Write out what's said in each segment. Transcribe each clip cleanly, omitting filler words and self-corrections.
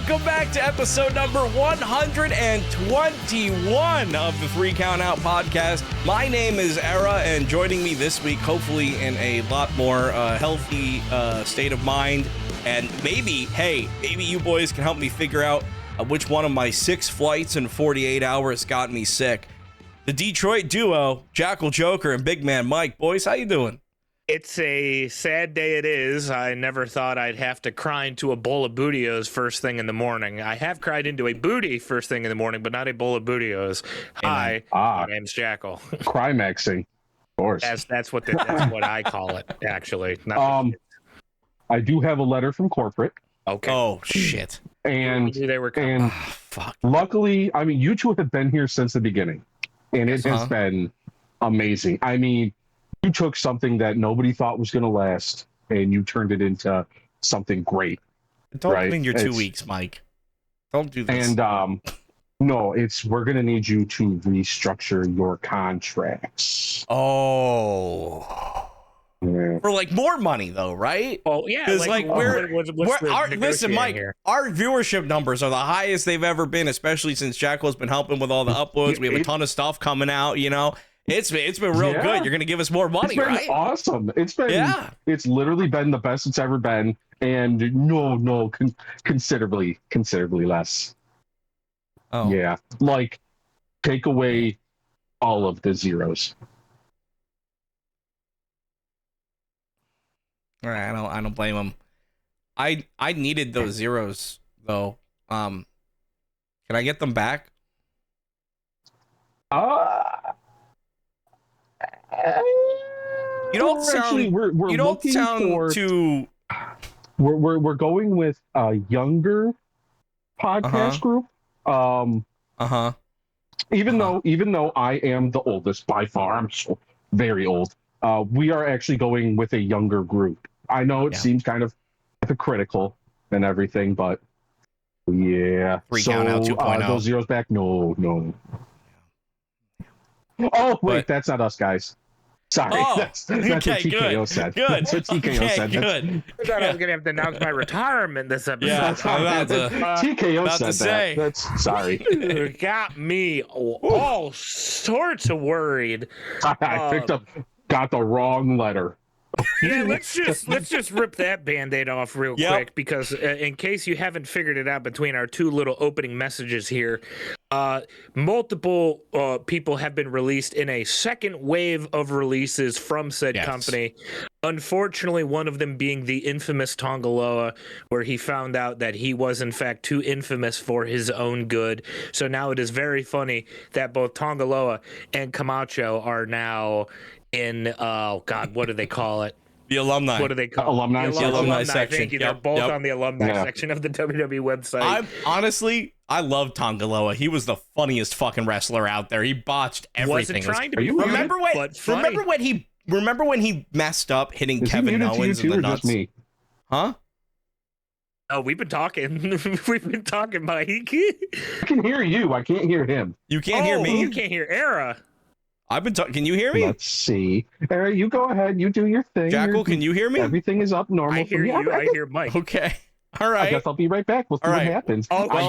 Welcome back to episode number 121 of the 3 Count Out podcast. My name is Era, and joining me this week, hopefully in a lot more healthy state of mind, and maybe you boys can help me figure out which one of my 6 flights in 48 hours got me sick. The Detroit duo, Jackal Joker and Big Man Mike. Boys, how you doing? It's a sad day it is. I never thought I'd have to cry into a bowl of Bootios first thing in the morning. I have cried into a booty first thing in the morning, but not a bowl of Bootios. Hi, my name's Jackal. Climaxing, of course. That's what I call it, actually. I do have a letter from corporate. Okay. Oh, shit. And they were coming. Fuck. Luckily, I mean, you two have been here since the beginning, and it has been amazing. I mean, you took something that nobody thought was going to last, and you turned it into something great. Don't clean your 2 weeks, Mike. Don't do this. And no, we're going to need you to restructure your contracts. Oh. Yeah. For like more money though, right? Oh yeah, because listen, Mike, here? Our viewership numbers are the highest they've ever been, especially since Jackal's been helping with all the uploads. We have a ton of stuff coming out, you know. It's been real good. You're gonna give us more money, right? Awesome. It's literally been the best it's ever been, and considerably less. Oh yeah, like take away all of the zeros. All right, I don't blame him. I needed those zeros though. Can I get them back? You don't sound. We're you don't sound too. We're going with a younger podcast group. Even though I am the oldest by far, I'm so very old. We are actually going with a younger group. I know it seems kind of hypocritical and everything, but yeah. 3 Count Out 2.0. Those zeros back? No. Oh, wait, that's not us, guys. Sorry. Oh, that's what TKO said. Good. That's what TKO said. Good. I thought I was going to have to announce my retirement this episode. Yeah, TKO said that. That's sorry. Got me all sorts of worried. I got the wrong letter. Yeah, let's just rip that Band-Aid off real quick, because in case you haven't figured it out between our 2 little opening messages here, multiple people have been released in a second wave of releases from said company. Unfortunately, one of them being the infamous Tongaloa, where he found out that he was in fact too infamous for his own good. So now it is very funny that both Tongaloa and Camacho are now in what do they call it? The alumni. What do they call it? Alumni section. Thank you. They're both on the alumni section of the WWE website. I love Tongaloa. He was the funniest fucking wrestler out there. He botched everything. Remember when he messed up hitting Kevin Owens in the nuts? Me? Huh? Oh, we've been talking. Mike. I can hear you. I can't hear him. You can't hear me? You can't hear Era. I've been talking. Can you hear me? Let's see. Era, you go ahead. You do your thing. Jackal, can you hear me? Everything is up normal. I hear you. I hear Mike. Okay. All right. I guess I'll be right back. We'll see what happens. Oh, well,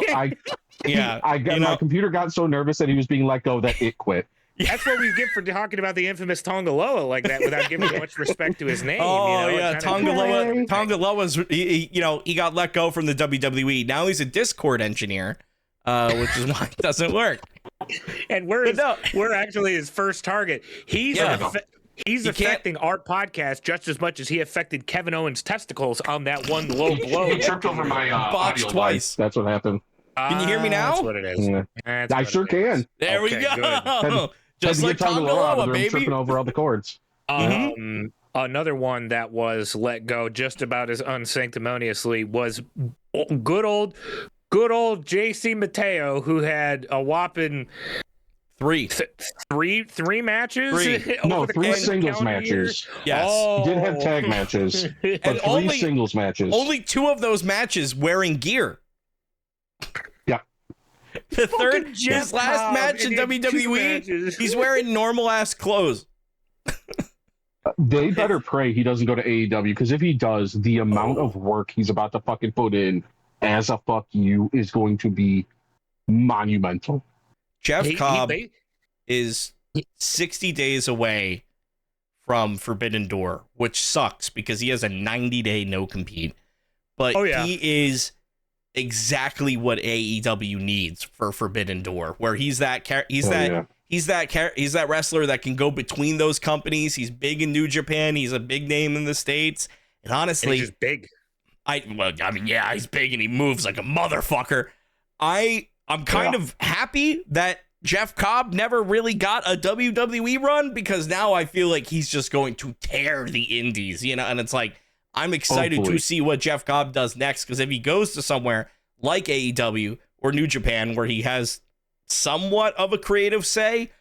my computer got so nervous that he was being let go that it quit. That's what we get for talking about the infamous Tongaloa like that without giving much respect to his name. Tongaloa's he got let go from the WWE. Now he's a Discord engineer, which is why it doesn't work. And we're actually his first target. He's affecting our podcast just as much as he affected Kevin Owens' testicles on that one low blow. He tripped over my botched twice. That's what happened. Can you hear me now? That's what it is. Yeah. I sure can. There we go. Just like Tongaloa, baby. Tripping over all the cords. Another one that was let go just about as unsanctimoniously was good old JC Mateo, who had a whopping three matches. Three singles matches. Yes, he did have tag matches, but and three singles matches. Only 2 of those matches wearing gear. The third, his last match in WWE, he's wearing normal ass clothes. They better pray he doesn't go to AEW, because if he does, the amount of work he's about to fucking put in as a fuck you is going to be monumental. Jeff Cobb is 60 days away from Forbidden Door, which sucks because he has a 90-day no-compete. But he is exactly what AEW needs for Forbidden Door, where he's that wrestler that can go between those companies. He's big in New Japan. He's a big name in the States. And honestly, he's big. He's big and he moves like a motherfucker. I'm kind of happy that Jeff Cobb never really got a WWE run, because now I feel like he's just going to tear the indies, and it's like, I'm excited to see what Jeff Cobb does next, because if he goes to somewhere like AEW or New Japan where he has somewhat of a creative say,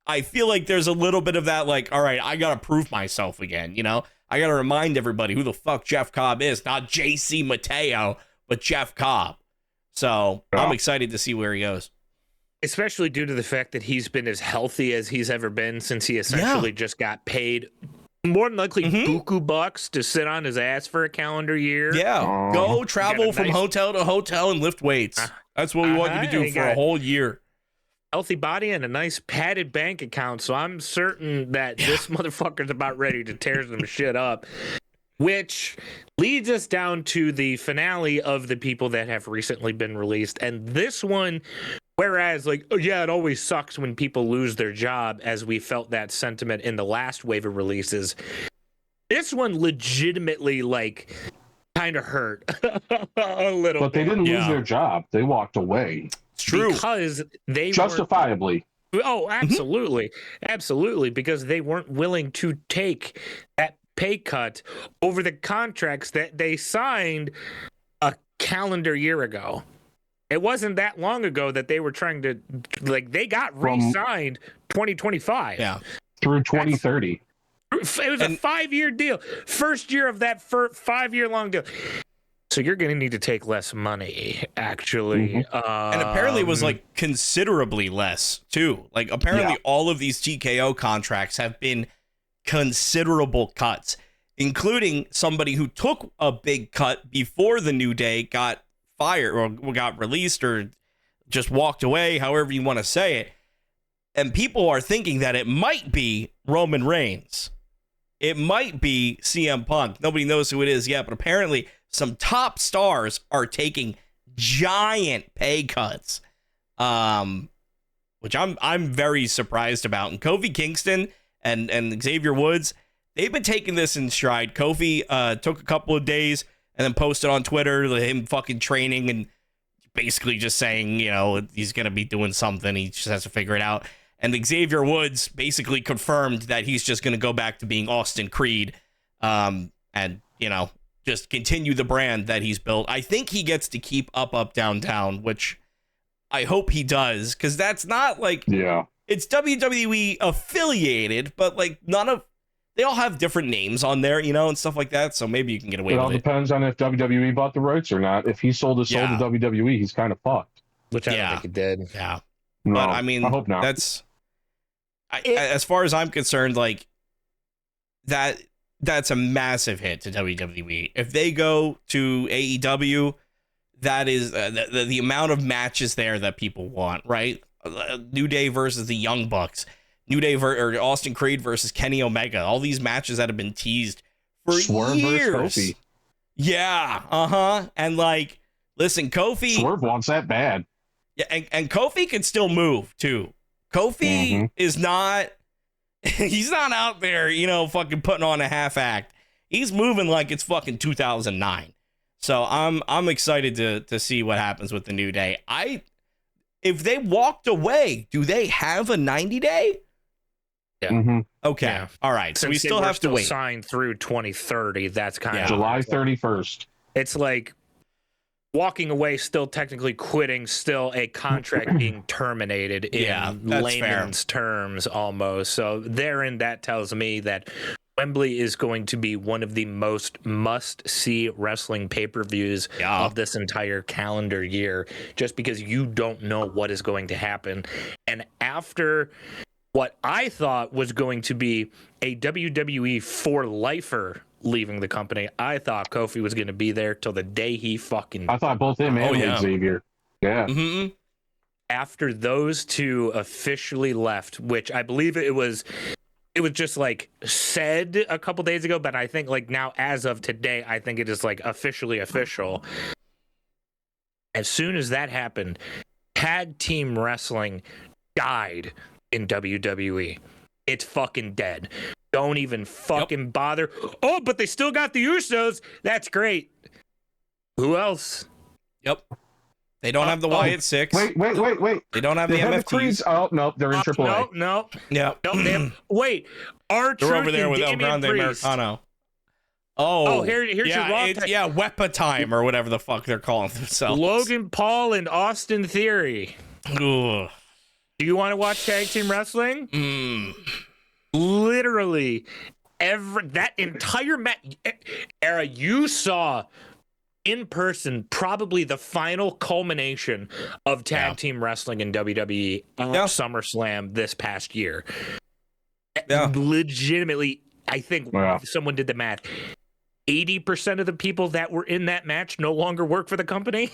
I feel like there's a little bit of that, like, all right, I got to prove myself again, I got to remind everybody who the fuck Jeff Cobb is, not JC Mateo, but Jeff Cobb. So I'm excited to see where he goes. Especially due to the fact that he's been as healthy as he's ever been since he essentially just got paid more than likely buku bucks to sit on his ass for a calendar year. Yeah, go travel from hotel to hotel and lift weights. That's what we want you to do for a whole year. Healthy body and a nice padded bank account. So I'm certain that this motherfucker's about ready to tear some shit up. Which leads us down to the finale of the people that have recently been released. And this one, whereas, like, it always sucks when people lose their job, as we felt that sentiment in the last wave of releases, this one legitimately, like, kind of hurt a little But they didn't lose their job. They walked away. It's true. Because they justifiably. Oh, absolutely. Absolutely. Because they weren't willing to take that pay cut over the contracts that they signed a calendar year ago. It wasn't that long ago that they were trying to, like, they got re-signed 2025. Yeah. Through 2030. It was a 5-year deal. First year of that 5-year long deal. So you're going to need to take less money, actually. And apparently it was, like, considerably less, too. Like, apparently all of these TKO contracts have been considerable cuts, including somebody who took a big cut before the New Day got fired or got released or just walked away, however you want to say it. And people are thinking that it might be Roman Reigns. It might be CM Punk. Nobody knows who it is yet, but apparently some top stars are taking giant pay cuts, which I'm very surprised about. And Kofi Kingston and Xavier Woods, they've been taking this in stride. Kofi took a couple of days and then posted on Twitter him fucking training and basically just saying, he's going to be doing something. He just has to figure it out. And Xavier Woods basically confirmed that he's just going to go back to being Austin Creed and, just continue the brand that he's built. I think he gets to keep up, down, down, which I hope he does, because that's not like... Yeah. It's WWE affiliated, but like they all have different names on there, and stuff like that. So maybe you can get away with it. It all depends on if WWE bought the rights or not. If he sold his soul to WWE, he's kind of fucked. Which I don't think he did. Yeah. No, but I mean, I hope not. As far as I'm concerned, like that's a massive hit to WWE. If they go to AEW, that is the amount of matches there that people want, right? New Day versus the Young Bucks, New Day or Austin Creed versus Kenny Omega. All these matches that have been teased for Swerve years. Versus Kofi. Yeah, and like, listen, Kofi. Swerve wants that bad. Yeah, and Kofi can still move too. Kofi is not. He's not out there, fucking putting on a half act. He's moving like it's fucking 2009. So I'm excited to see what happens with the New Day. If they walked away, do they have a 90-day? Yeah. Mm-hmm. Okay. Yeah. All right. So Since we still have to wait. Signed through 2030. That's kind of July 31st. It's like walking away, still technically quitting, still a contract being terminated in layman's terms almost. So therein, that tells me that Wembley is going to be one of the most must-see wrestling pay-per-views of this entire calendar year, just because you don't know what is going to happen. And after what I thought was going to be a WWE for lifer leaving the company. I thought Kofi was going to be there till the day he fucking. I thought both him and Xavier. Yeah. Mm-hmm. After those two officially left, which I believe it was just like said a couple days ago, but I think like now as of today, I think it is like officially official. As soon as that happened, tag team wrestling died in WWE. It's fucking dead. Don't even fucking bother. Oh, but they still got the Usos. That's great. Who else? Yep. They don't have the Wyatt Six. Wait. They don't have They the have the MFTs. Creeds. Oh, no, they're in AAA. No. Yeah. Wait. R-Truth They're over there with El Damian Grande Priest. Americano. Oh, here's your Raw tag. Yeah, Wepa Time or whatever the fuck they're calling themselves. Logan Paul and Austin Theory. Ugh. Do you want to watch tag team wrestling? Literally, that entire era you saw in person, probably the final culmination of tag team wrestling in WWE at SummerSlam this past year. Yeah. Legitimately, I think someone did the math. 80% of the people that were in that match no longer work for the company.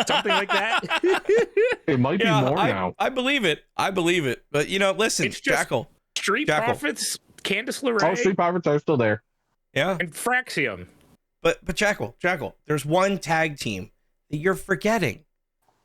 Something like that. It might be more now. I believe it. But, listen, It's just Jackal. Street Profits, Candice LeRae. Oh, Street Profits are still there. Yeah. And Fraxium. But Jackal, there's one tag team that you're forgetting.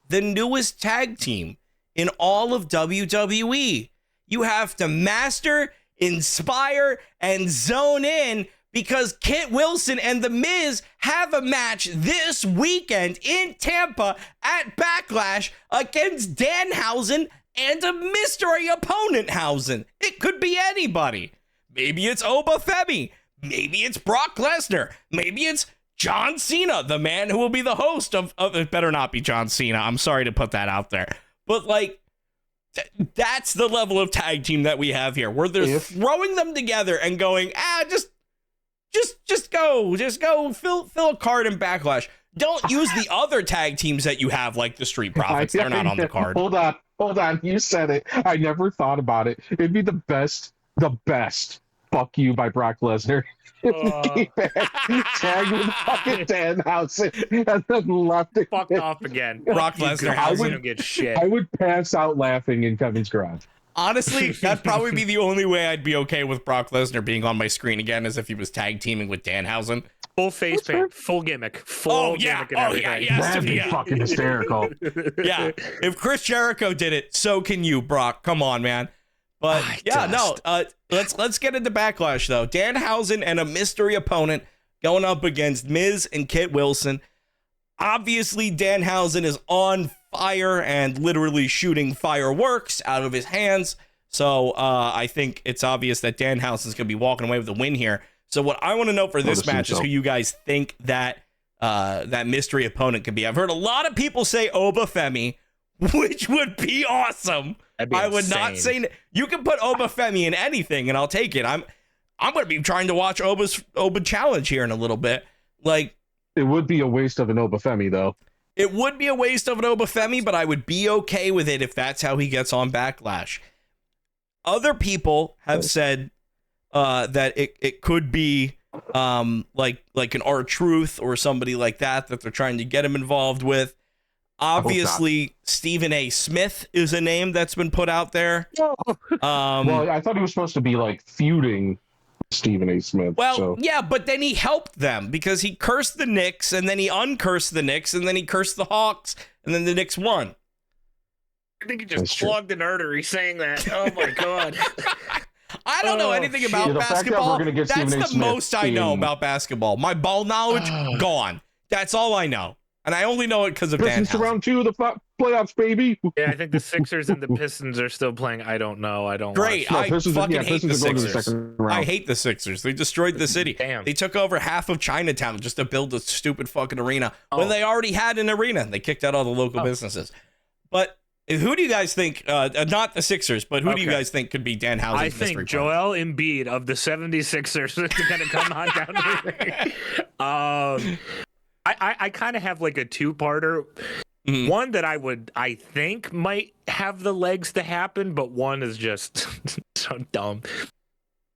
The newest tag team in all of WWE. You have to master, inspire, and zone in because Kit Wilson and The Miz have a match this weekend in Tampa at Backlash against Danhausen and a mystery opponent, Hausen. It could be anybody. Maybe it's Oba Femi. Maybe it's Brock Lesnar. Maybe it's John Cena, the man who will be the host of it better not be John Cena. I'm sorry to put that out there. But, that's the level of tag team that we have here, where they're throwing them together and going, just go, fill a card in Backlash. Don't use the other tag teams that you have, like the Street Profits. They're not on the card. Hold on. You said it. I never thought about it. It'd be the best. Fuck you by Brock Lesnar. Tag with fucking Danhausen and then left it. Fucked off again. Brock Lesnar. I wouldn't get shit. I would pass out laughing in Kevin's garage. Honestly, that'd probably be the only way I'd be okay with Brock Lesnar being on my screen again, as if he was tag teaming with Danhausen. Full face paint, full gimmick, gimmick and everything. That'd be fucking hysterical. Yeah, if Chris Jericho did it, so can you, Brock. Come on, man. But let's get into Backlash though. Danhausen and a mystery opponent going up against Miz and Kit Wilson. Obviously, Danhausen is on fire and literally shooting fireworks out of his hands. So I think it's obvious that Danhausen's going to be walking away with the win here. So what I want to know for this match is who you guys think that mystery opponent could be. I've heard a lot of people say Oba Femi, which would be awesome. I would not say you can put Oba Femi in anything, and I'll take it. I'm going to be trying to watch Oba challenge here in a little bit. It would be a waste of an Oba Femi, though. It would be a waste of an Oba Femi, but I would be okay with it if that's how he gets on Backlash. Other people have said that it could be like an R-Truth or somebody like that they're trying to get him involved with. Obviously, Stephen A. Smith is a name that's been put out there. Well, I thought he was supposed to be feuding Stephen A. Smith. Well, yeah, but then he helped them because he cursed the Knicks and then he uncursed the Knicks and then he cursed the Hawks and then the Knicks won. I think he just clogged an artery saying that. Oh my God. I don't know anything about basketball. That's the most I know about basketball. My ball knowledge, gone. That's all I know. And I only know it because of Dan. Round 2 of the playoffs, baby. Yeah, I think the Sixers and the Pistons are still playing. I don't know. Great. I fucking hate the Sixers. I hate the Sixers. They destroyed the city. Damn. They took over half of Chinatown just to build a stupid fucking arena when they already had an arena. They kicked out all the local businesses. But who do you guys think, not the Sixers, but who do you guys think could be Danhausen's I mystery think Joel Embiid of the 76ers is going to come on down to me. I kind of have a two-parter. Mm-hmm. One that I think might have the legs to happen, but one is just so dumb.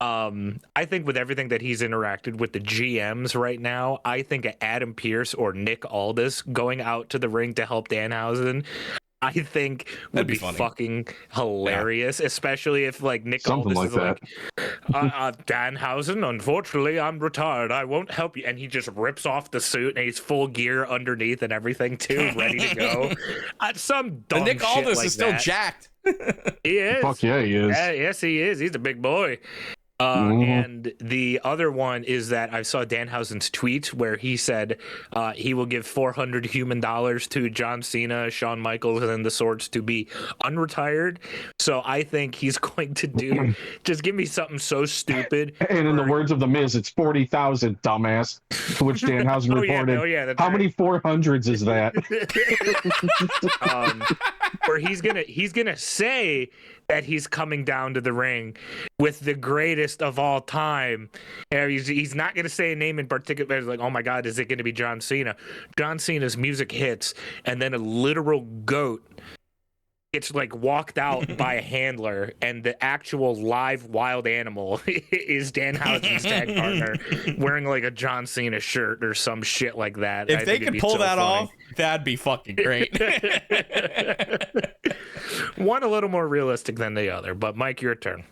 I think with everything that he's interacted with the GMs right now, I think Adam Pearce or Nick Aldis going out to the ring to help Danhausen, I think would be fucking hilarious, especially if like Nick Something Aldis like is like, Danhausen, unfortunately, I'm retired. I won't help you. And he just rips off the suit and he's full gear underneath and everything too, ready to go. Some dumb Nick shit Aldis like is still that. jacked. He is. Fuck yeah, he is. Yes, he is. He's a big boy. And the other one is that I saw Danhausen's tweet where he said he will give $400 human to John Cena, Shawn Michaels, and the Swords to be unretired. So I think he's going to do just give me something so stupid. And in the words of the Miz, it's 40,000, dumbass. To which Danhausen reported, how many 400s is that? Where he's gonna say that he's coming down to the ring with the greatest of all time. And he's not going to say a name in particular. It's like, oh my God, is it going to be John Cena? John Cena's music hits, and then a literal goat gets like walked out by a handler, and the actual live wild animal is Danhausen's tag partner wearing like a John Cena shirt or some shit like that. If they could pull that off, that'd be fucking great. One a little more realistic than the other, but Mike, your turn.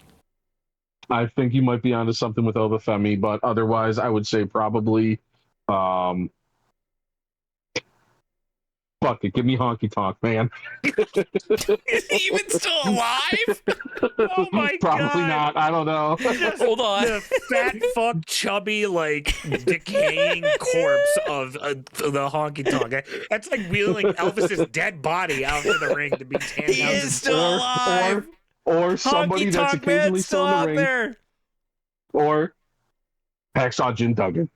I think you might be onto something with Obafemi, but otherwise I would say probably fuck it, give me Honky Tonk, man. Is he even still alive? Oh my Probably God. Probably not. I don't know. Hold on. The fat, fuck, chubby, like decaying corpse of the Honky Tonk. That's like wheeling Elvis's dead body out to the ring to be Danhausen. He is still alive. Or somebody Honky that's Tonk occasionally Man's still in the out ring. there. Or Hacksaw Jim Duggan.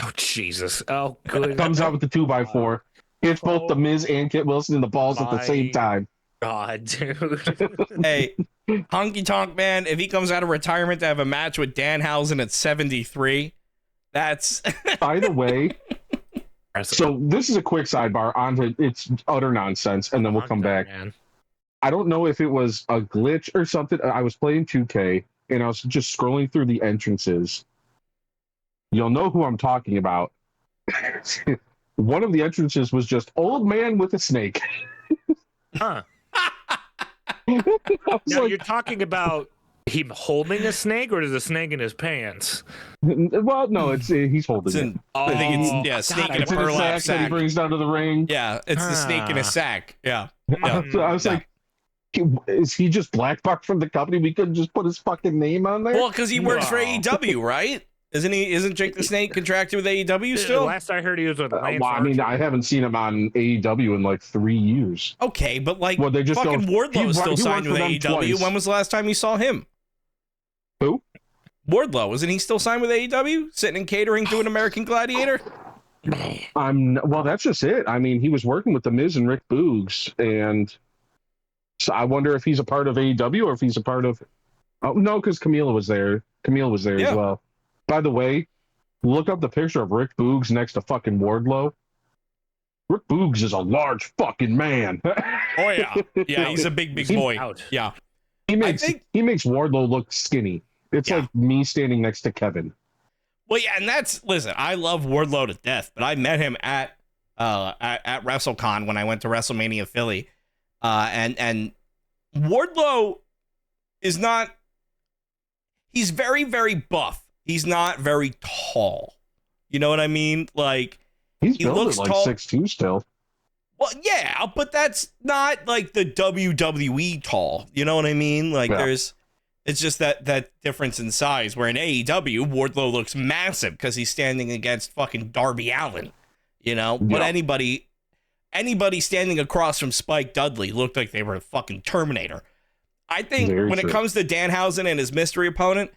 Oh Jesus! Oh good. Comes out with the 2x4. It's both the Miz and Kit Wilson in the balls at the same time. God, dude. Hey, Honky Tonk Man, if he comes out of retirement to have a match with Danhausen at 73, that's... By the way, so this is a quick sidebar onto it's utter nonsense, and then we'll come back. Man. I don't know if it was a glitch or something. I was playing 2K, and I was just scrolling through the entrances. You'll know who I'm talking about. One of the entrances was just old man with a snake. Huh. Now, like, you're talking about him holding a snake, or is a snake in his pants? Well, no, it's he's holding it. I think it's snake in a burlap sack that he brings down to the ring. Yeah, it's the snake in a sack. Yeah. So I was like, is he just blackballed from the company? We couldn't just put his fucking name on there? Well, because he works for AEW, right? Isn't Jake the Snake contracted with AEW still? Last I heard, he was with Lance well, I mean, I haven't seen him on AEW in like 3 years. Okay, but like, well, they just fucking Wardlow is still signed with AEW. Twice. When was the last time you saw him? Who? Wardlow. Isn't he still signed with AEW? Sitting in catering doing American Gladiator? Well, that's just it. I mean, he was working with The Miz and Rick Boogs, and so I wonder if he's a part of AEW or if he's a part of... Oh, no, because Camille was there. As well. By the way, look up the picture of Rick Boogs next to fucking Wardlow. Rick Boogs is a large fucking man. Oh yeah, yeah, he's a big boy. Yeah, he makes Wardlow look skinny. It's like me standing next to Kevin. Well, yeah, and listen, I love Wardlow to death, but I met him at WrestleCon when I went to WrestleMania Philly, and Wardlow is not. He's very, very buff. He's not very tall. You know what I mean? Like, he looks like 6'2" still. Well, yeah, but that's not like the WWE tall. You know what I mean? Like, it's just that difference in size. Where in AEW, Wardlow looks massive because he's standing against fucking Darby Allin. You know, but anybody standing across from Spike Dudley looked like they were a fucking Terminator. I think when it comes to Danhausen and his mystery opponent,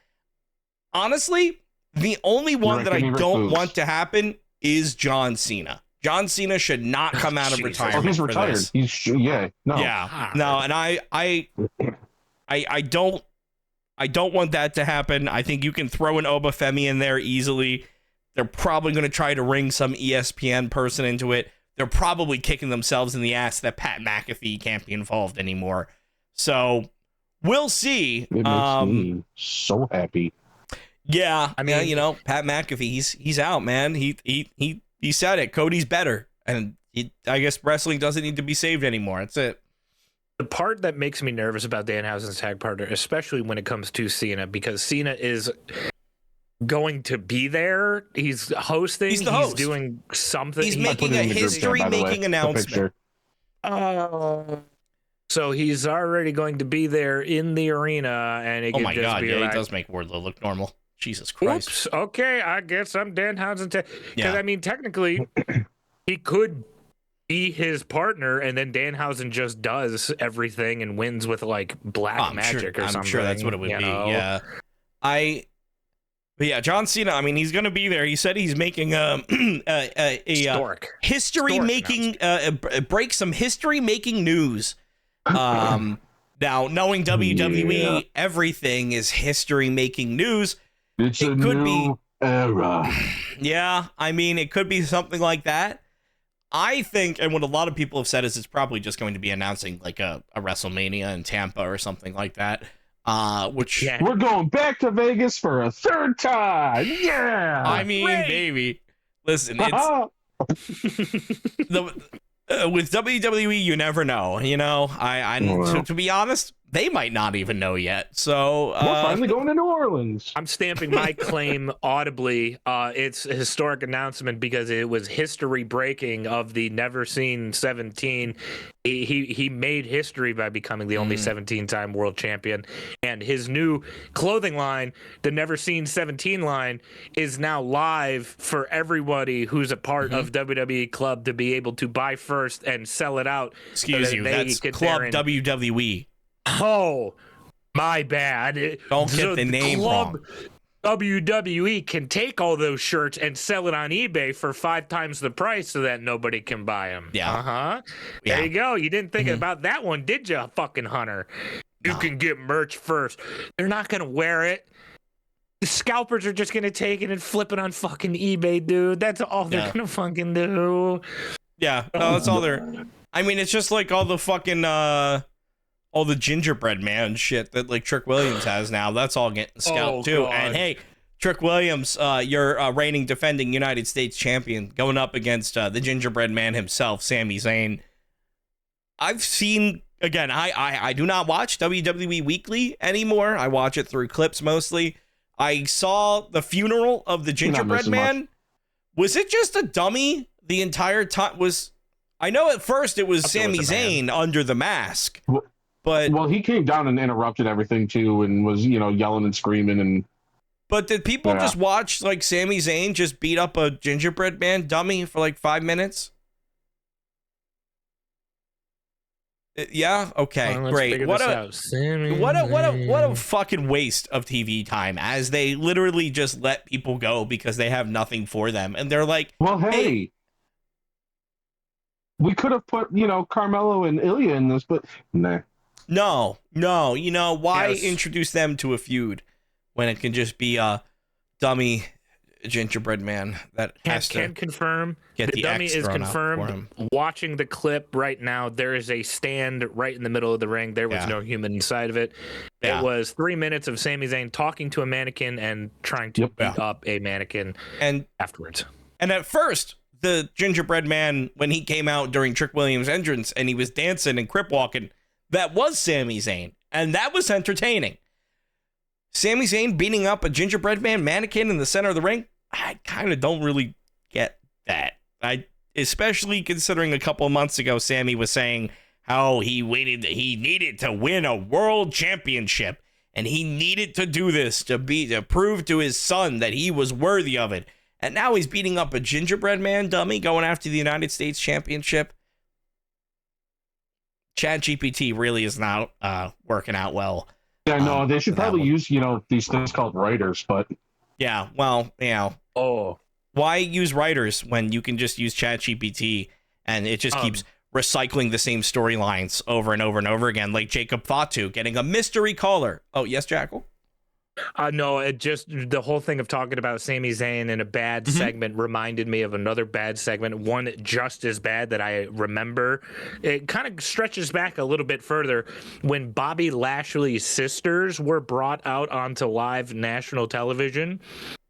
honestly, the only one that I don't want to happen is John Cena. John Cena should not come out of retirement. Oh, he's retired. And I don't want that to happen. I think you can throw an Obafemi in there easily. They're probably going to try to ring some ESPN person into it. They're probably kicking themselves in the ass that Pat McAfee can't be involved anymore. So we'll see. It makes me so happy. Yeah, I mean, Pat McAfee, he's out, man. He said it. Cody's better, and I guess wrestling doesn't need to be saved anymore. That's it. The part that makes me nervous about Danhausen's tag partner, especially when it comes to Cena, because Cena is going to be there. He's hosting. He's the host. He's doing something. He's making a history-making announcement. So he's already going to be there in the arena, and it oh my god, be yeah, like, he does make Wardlow look normal. Jesus Christ. Oops. Okay, I guess I'm Danhausen. Because Yeah. I mean, technically, he could be his partner, and then Danhausen just does everything and wins with like black magic or something. I'm sure that's what it would be. know? Yeah. But yeah, John Cena, I mean, he's going to be there. He said he's making a history-making, break some history-making news. Now, knowing WWE, everything is history-making news. It could be era. Yeah, I mean, it could be something like that. I think, and what a lot of people have said is it's probably just going to be announcing like a WrestleMania in Tampa or something like that. We're going back to Vegas for a third time. Yeah. I mean, baby, listen, it's with WWE, you never know. To be honest, they might not even know yet. So we're finally going to New Orleans. I'm stamping my claim audibly. It's a historic announcement because it was history breaking of the Never Seen 17. He made history by becoming the only 17-time world champion, and his new clothing line, the Never Seen 17 line, is now live for everybody who's a part of WWE Club to be able to buy first and sell it out. Excuse you, that's Club WWE. Oh, my bad. Don't get the name wrong. WWE can take all those shirts and sell it on eBay for 5 times the price so that nobody can buy them. Yeah. There you go. You didn't think about that one, did you, fucking Hunter? You can get merch first. They're not going to wear it. The scalpers are just going to take it and flip it on fucking eBay, dude. That's all they're going to fucking do. Yeah. No, that's all they're... I mean, it's just like all the fucking... all the gingerbread man shit that like Trick Williams has now. That's all getting scalped too. God. And hey, Trick Williams, you're reigning defending United States champion going up against the gingerbread man himself, Sami Zayn. I've seen, again, I do not watch WWE Weekly anymore. I watch it through clips mostly. I saw the funeral of the gingerbread man. Much. Was it just a dummy the entire time? I know at first it was Sami Zayn under the mask. But he came down and interrupted everything too, and was yelling and screaming and. But did people just watch like Sami Zayn just beat up a gingerbread man dummy for like 5 minutes? Yeah. Okay. Great. What a fucking waste of TV time, as they literally just let people go because they have nothing for them, and they're like, "Well, hey." We could have put Carmelo and Ilya in this, but nah. No. Why introduce them to a feud when it can just be a dummy gingerbread man that can confirm get the dummy is confirmed. Watching the clip right now, there is a stand right in the middle of the ring. There was no human inside of it. It was 3 minutes of Sami Zayn talking to a mannequin and trying to beat up a mannequin and afterwards. And at first, the gingerbread man, when he came out during Trick Williams' entrance and he was dancing and crip walking, that was Sami Zayn, and that was entertaining. Sami Zayn beating up a gingerbread man mannequin in the center of the ring, I kind of don't really get that. Especially considering a couple of months ago, Sami was saying how he needed to win a world championship, and he needed to do this to prove to his son that he was worthy of it. And now he's beating up a gingerbread man dummy going after the United States Championship. ChatGPT really is not working out well. Yeah, no, they should probably use, these things called writers, but... Yeah, well, why use writers when you can just use ChatGPT and it just keeps recycling the same storylines over and over and over again, like Jacob Fatu getting a mystery caller. Oh, yes, Jackal? No, it just the whole thing of talking about Sami Zayn in a bad segment reminded me of another bad segment, one just as bad that I remember. It kind of stretches back a little bit further when Bobby Lashley's sisters were brought out onto live national television.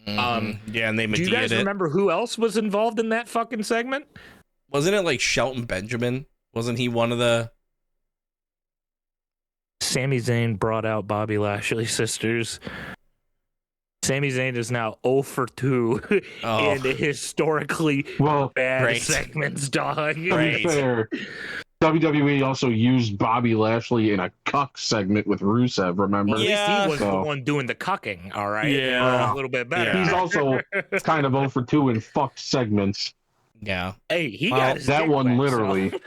Yeah, and they do you guys remember who else was involved in that fucking segment? Wasn't it like Shelton Benjamin? Wasn't he one of the... Sami Zayn brought out Bobby Lashley's sisters. Sami Zayn is now 0 for 2 in historically bad segments, dog. To be fair, WWE also used Bobby Lashley in a cuck segment with Rusev, remember? Well, at least he was the one doing the cucking, all right? Yeah. A little bit better. He's also kind of 0 for 2 in fucked segments. Yeah. Hey, he got his that one literally. So.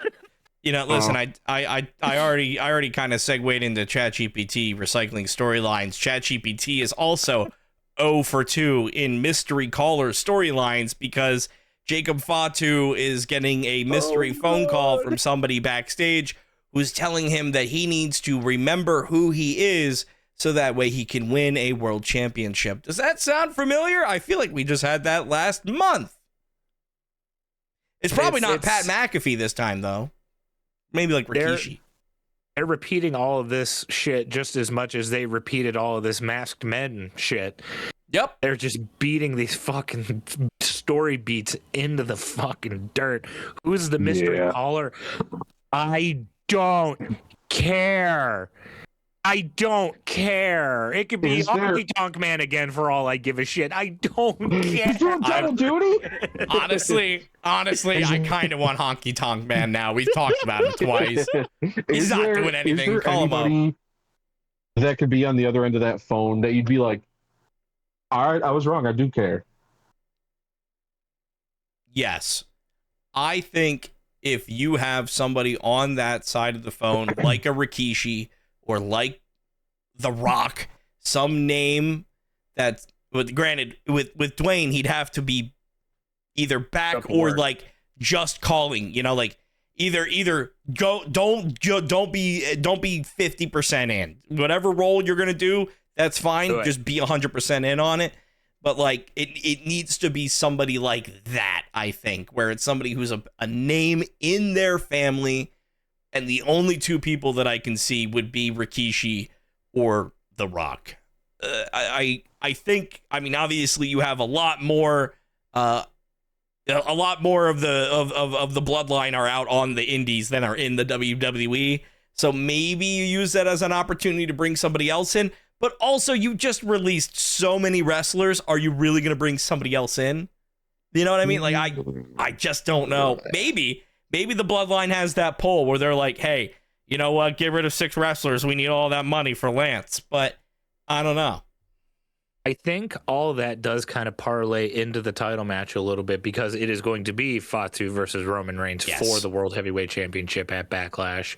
You know, listen, I already kind of segued into ChatGPT recycling storylines. ChatGPT is also 0 for 2 in mystery caller storylines because Jacob Fatu is getting a mystery phone call from somebody backstage who's telling him that he needs to remember who he is so that way he can win a world championship. Does that sound familiar? I feel like we just had that last month. It's probably not Pat McAfee this time, though. Maybe like Rikishi. They're repeating all of this shit just as much as they repeated all of this Masked Men shit. Yep. They're just beating these fucking story beats into the fucking dirt. Who's the mystery caller? I don't care. I don't care. It could be Honky Tonk Man again for all I give a shit. I don't care. He's doing double duty? Honestly, I kind of want Honky Tonk Man now. We've talked about him twice. He's not doing anything. Call him up. That could be on the other end of that phone that you'd be like, all right, I was wrong. I do care. Yes. I think if you have somebody on that side of the phone, like a Rikishi, or like The Rock, some name that, granted, with Dwayne, he'd have to be either back or like just calling, you know, like either go, don't be 50% in whatever role you're gonna do. That's fine. Just be 100% in on it. But like it needs to be somebody like that, I think, where it's somebody who's a name in their family. And the only two people that I can see would be Rikishi or The Rock. I think, I mean, obviously you have a lot more of the bloodline are out on the indies than are in the WWE. So maybe you use that as an opportunity to bring somebody else in. But also, you just released so many wrestlers. Are you really going to bring somebody else in? You know what I mean? Like, I just don't know. Maybe the bloodline has that poll where they're like, hey, you know what? Get rid of 6 wrestlers. We need all that money for Lance. But I don't know. I think all of that does kind of parlay into the title match a little bit because it is going to be Fatu versus Roman Reigns for the World Heavyweight Championship at Backlash.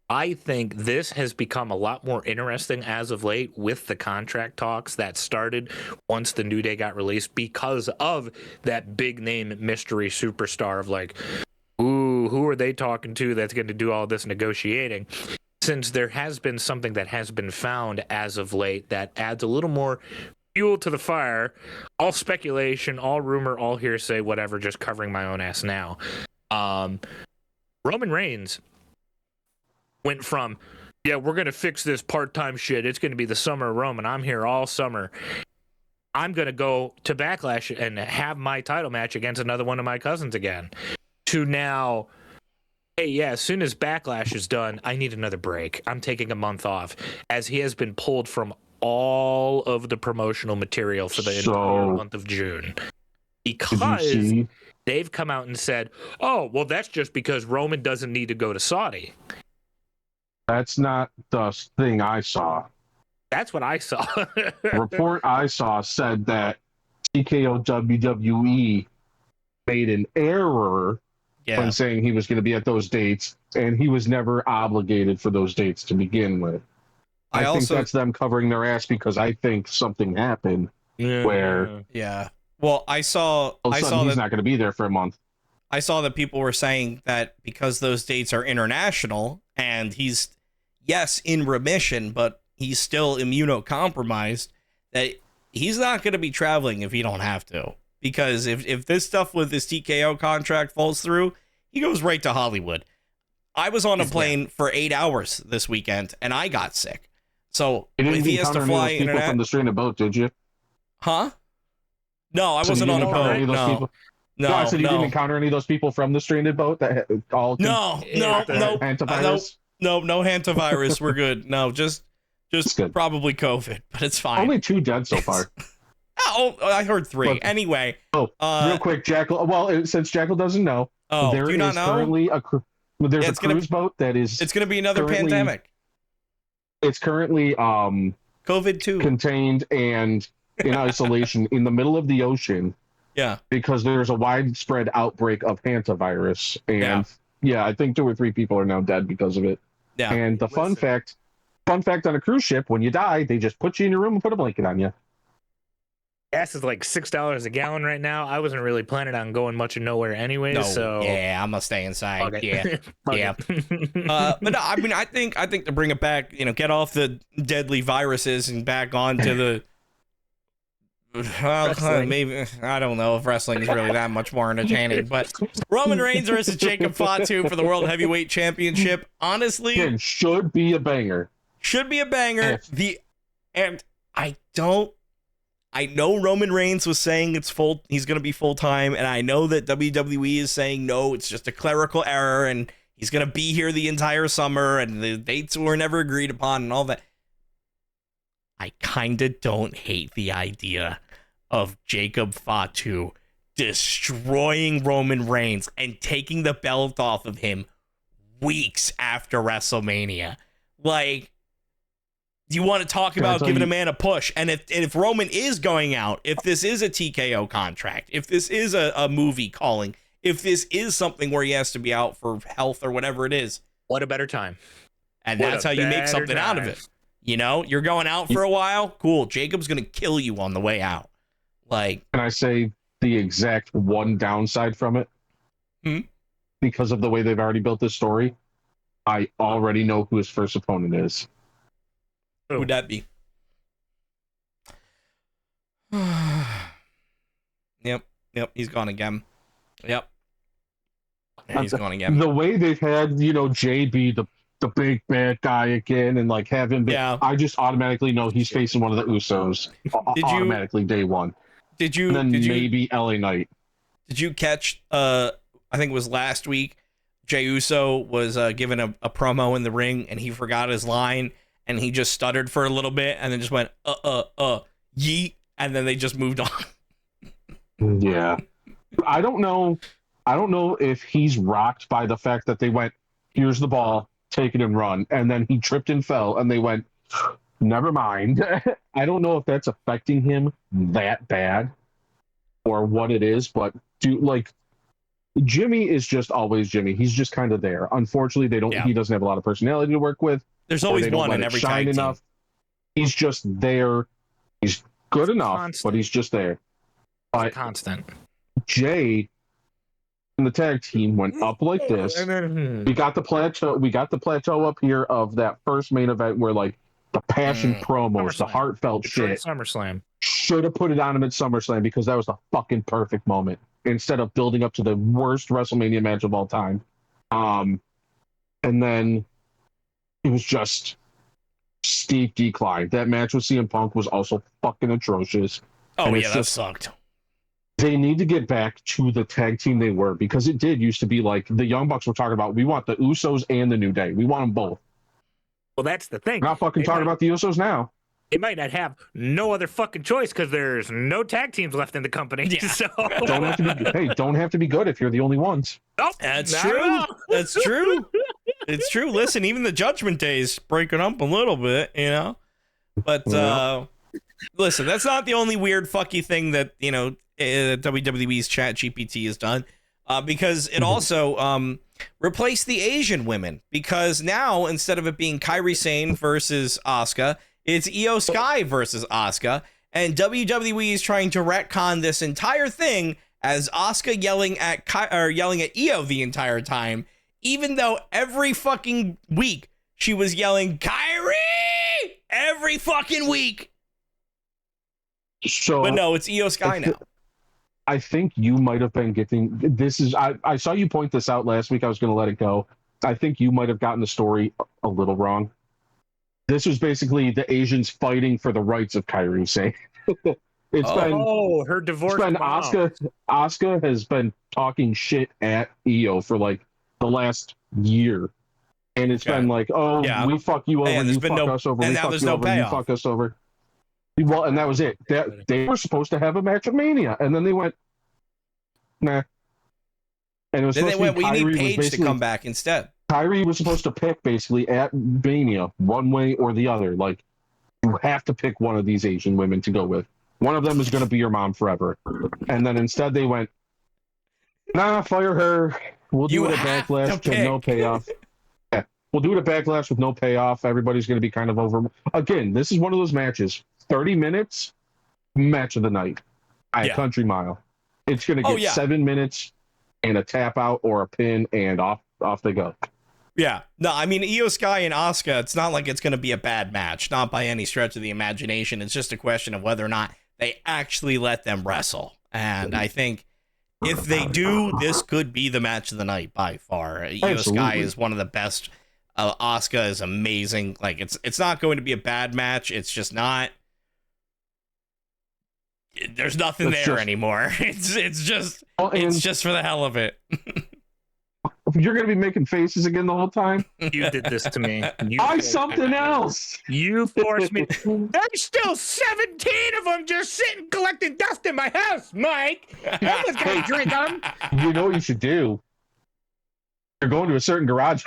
I think this has become a lot more interesting as of late with the contract talks that started once the New Day got released because of that big name mystery superstar of like, ooh, who are they talking to that's going to do all this negotiating? Since there has been something that has been found as of late that adds a little more fuel to the fire, all speculation, all rumor, all hearsay, whatever, just covering my own ass now. Roman Reigns went from, yeah, we're going to fix this part-time shit. It's going to be the summer of Roman. I'm here all summer. I'm going to go to Backlash and have my title match against another one of my cousins again. To now, hey, yeah, as soon as Backlash is done, I need another break. I'm taking a month off, as he has been pulled from all of the promotional material for the entire month of June. Because they've come out and said, oh, well, that's just because Roman doesn't need to go to Saudi. That's not the thing I saw. That's what I saw. The report I saw said that TKO WWE made an error when saying he was going to be at those dates, and he was never obligated for those dates to begin with. I think that's them covering their ass because I think something happened where... Yeah. Well, I saw he's not going to be there for a month. I saw that people were saying that because those dates are international and he's, yes, in remission, but he's still immunocompromised, that he's not going to be traveling if he don't have to. Because if this stuff with this TKO contract falls through, he goes right to Hollywood. I was on a plane for 8 hours this weekend, and I got sick. So if he has to fly people from the stranded boat, did you? Huh? No, I wasn't on a boat. No, I said you didn't encounter any of those people from the stranded boat that all no hantavirus. No hantavirus. We're good. No, just probably COVID, but it's fine. Only 2 dead so far. Oh, I heard 3. But, anyway. Real quick, Jackal. Well, since Jackal doesn't know, there do you not know? Currently a cruise boat that is. It's going to be another pandemic. It's currently COVID-2 contained and in isolation in the middle of the ocean. Yeah. Because there's a widespread outbreak of hantavirus, and I think 2 or 3 people are now dead because of it. Yeah. And the fun fact on a cruise ship, when you die, they just put you in your room and put a blanket on you. Gas is like $6 a gallon right now. I wasn't really planning on going much of nowhere anyway. So yeah, I'm gonna stay inside. Okay. Yeah. But no, I mean, I think to bring it back, get off the deadly viruses and back onto the. Well, maybe I don't know if wrestling is really that much more entertaining, but Roman Reigns versus Jacob Fatu for the World Heavyweight Championship. Honestly, it should be a banger. I know Roman Reigns was saying he's going to be full-time, and I know that WWE is saying, no, it's just a clerical error, and he's going to be here the entire summer, and the dates were never agreed upon, and all that. I kind of don't hate the idea of Jacob Fatu destroying Roman Reigns and taking the belt off of him weeks after WrestleMania. Like, do you want to talk about giving a man a push? And if Roman is going out, if this is a TKO contract, if this is a movie calling, if this is something where he has to be out for health or whatever it is. What a better time. And that's how you make something out of it. You're going out for a while. Cool. Jacob's going to kill you on the way out. Like, can I say the exact one downside from it? Because of the way they've already built this story, I already know who his first opponent is. Who would that be? Yep. He's gone again. Yep. He's gone again. The way they've had, Jay be the big bad guy again, and like have him. I just automatically know he's facing one of the Usos. Automatically day one. Did you? And then maybe LA Knight. Did you catch? I think it was last week. Jey Uso was given a promo in the ring, and he forgot his line. And he just stuttered for a little bit and then just went, yeet. And then they just moved on. Yeah. I don't know if he's rocked by the fact that they went, here's the ball, take it and run. And then he tripped and fell and they went, never mind. I don't know if that's affecting him that bad or what it is, but Jimmy is just always Jimmy. He's just kind of there. Unfortunately, he doesn't have a lot of personality to work with. There's always one in every tag team. He's just there. He's good enough, but he's just there. Constant. Jay and the tag team went up like this. We got the plateau. We got the plateau up here of that first main event where the passion promos, the heartfelt shit. SummerSlam. Should have put it on him at SummerSlam because that was the fucking perfect moment. Instead of building up to the worst WrestleMania match of all time. And then it was just steep decline. That match with CM Punk was also fucking atrocious. Oh, yeah, that sucked. They need to get back to the tag team they were, because it did used to be like the Young Bucks were talking about, we want the Usos and the New Day. We want them both. Well, that's the thing. We're not fucking talking about the Usos now. They might not have no other fucking choice because there's no tag teams left in the company. Yeah. So don't have to be good if you're the only ones. Nope, that's true. That's true. It's true. Listen, even the Judgment Day is breaking up a little bit, But listen, that's not the only weird fucky thing that WWE's Chat GPT has done, because it also replaced the Asian women, because now instead of it being Kairi Sane versus Asuka, it's Io Sky versus Asuka, and WWE is trying to retcon this entire thing as Asuka yelling at Io the entire time, even though every fucking week she was yelling Kairi every fucking week. So, But no, it's Io Sky now. I think you might have been getting this. I saw you point this out last week. I was going to let it go. I think you might have gotten the story a little wrong. This was basically the Asians fighting for the rights of Kairi Sane. Her divorce. Asuka has been talking shit at Io for like the last year, and it's been like, we fuck you over, you fuck us over, we fuck you over, you fuck us over. Well, and that was it. That they were supposed to have a match at Mania, and then they went, nah. And it was then they went, we need Kairi Paige to come back instead. Kairi was supposed to pick basically at Mania one way or the other. Like, you have to pick one of these Asian women to go with. One of them is going to be your mom forever. And then instead they went, nah, fire her. We'll do it at Backlash to no payoff. Yeah, we'll do it at Backlash with no payoff. Everybody's going to be kind of over. Again, this is one of those matches. 30 minutes, match of the night at Country Mile. It's going to get 7 minutes and a tap out or a pin, and off they go. Yeah. No, I mean, Io Sky and Asuka, it's not like it's going to be a bad match. Not by any stretch of the imagination. It's just a question of whether or not they actually let them wrestle. And I think if they do, this could be the match of the night by far. Io Sky is one of the best. Asuka is amazing. Like, it's not going to be a bad match. It's just not. There's nothing there anymore. It's just for the hell of it. You're going to be making faces again the whole time? You did this to me. Something else. You forced me. There's still 17 of them just sitting collecting dust in my house, Mike. Everyone's got to drink them. You know what you should do? You're going to a certain garage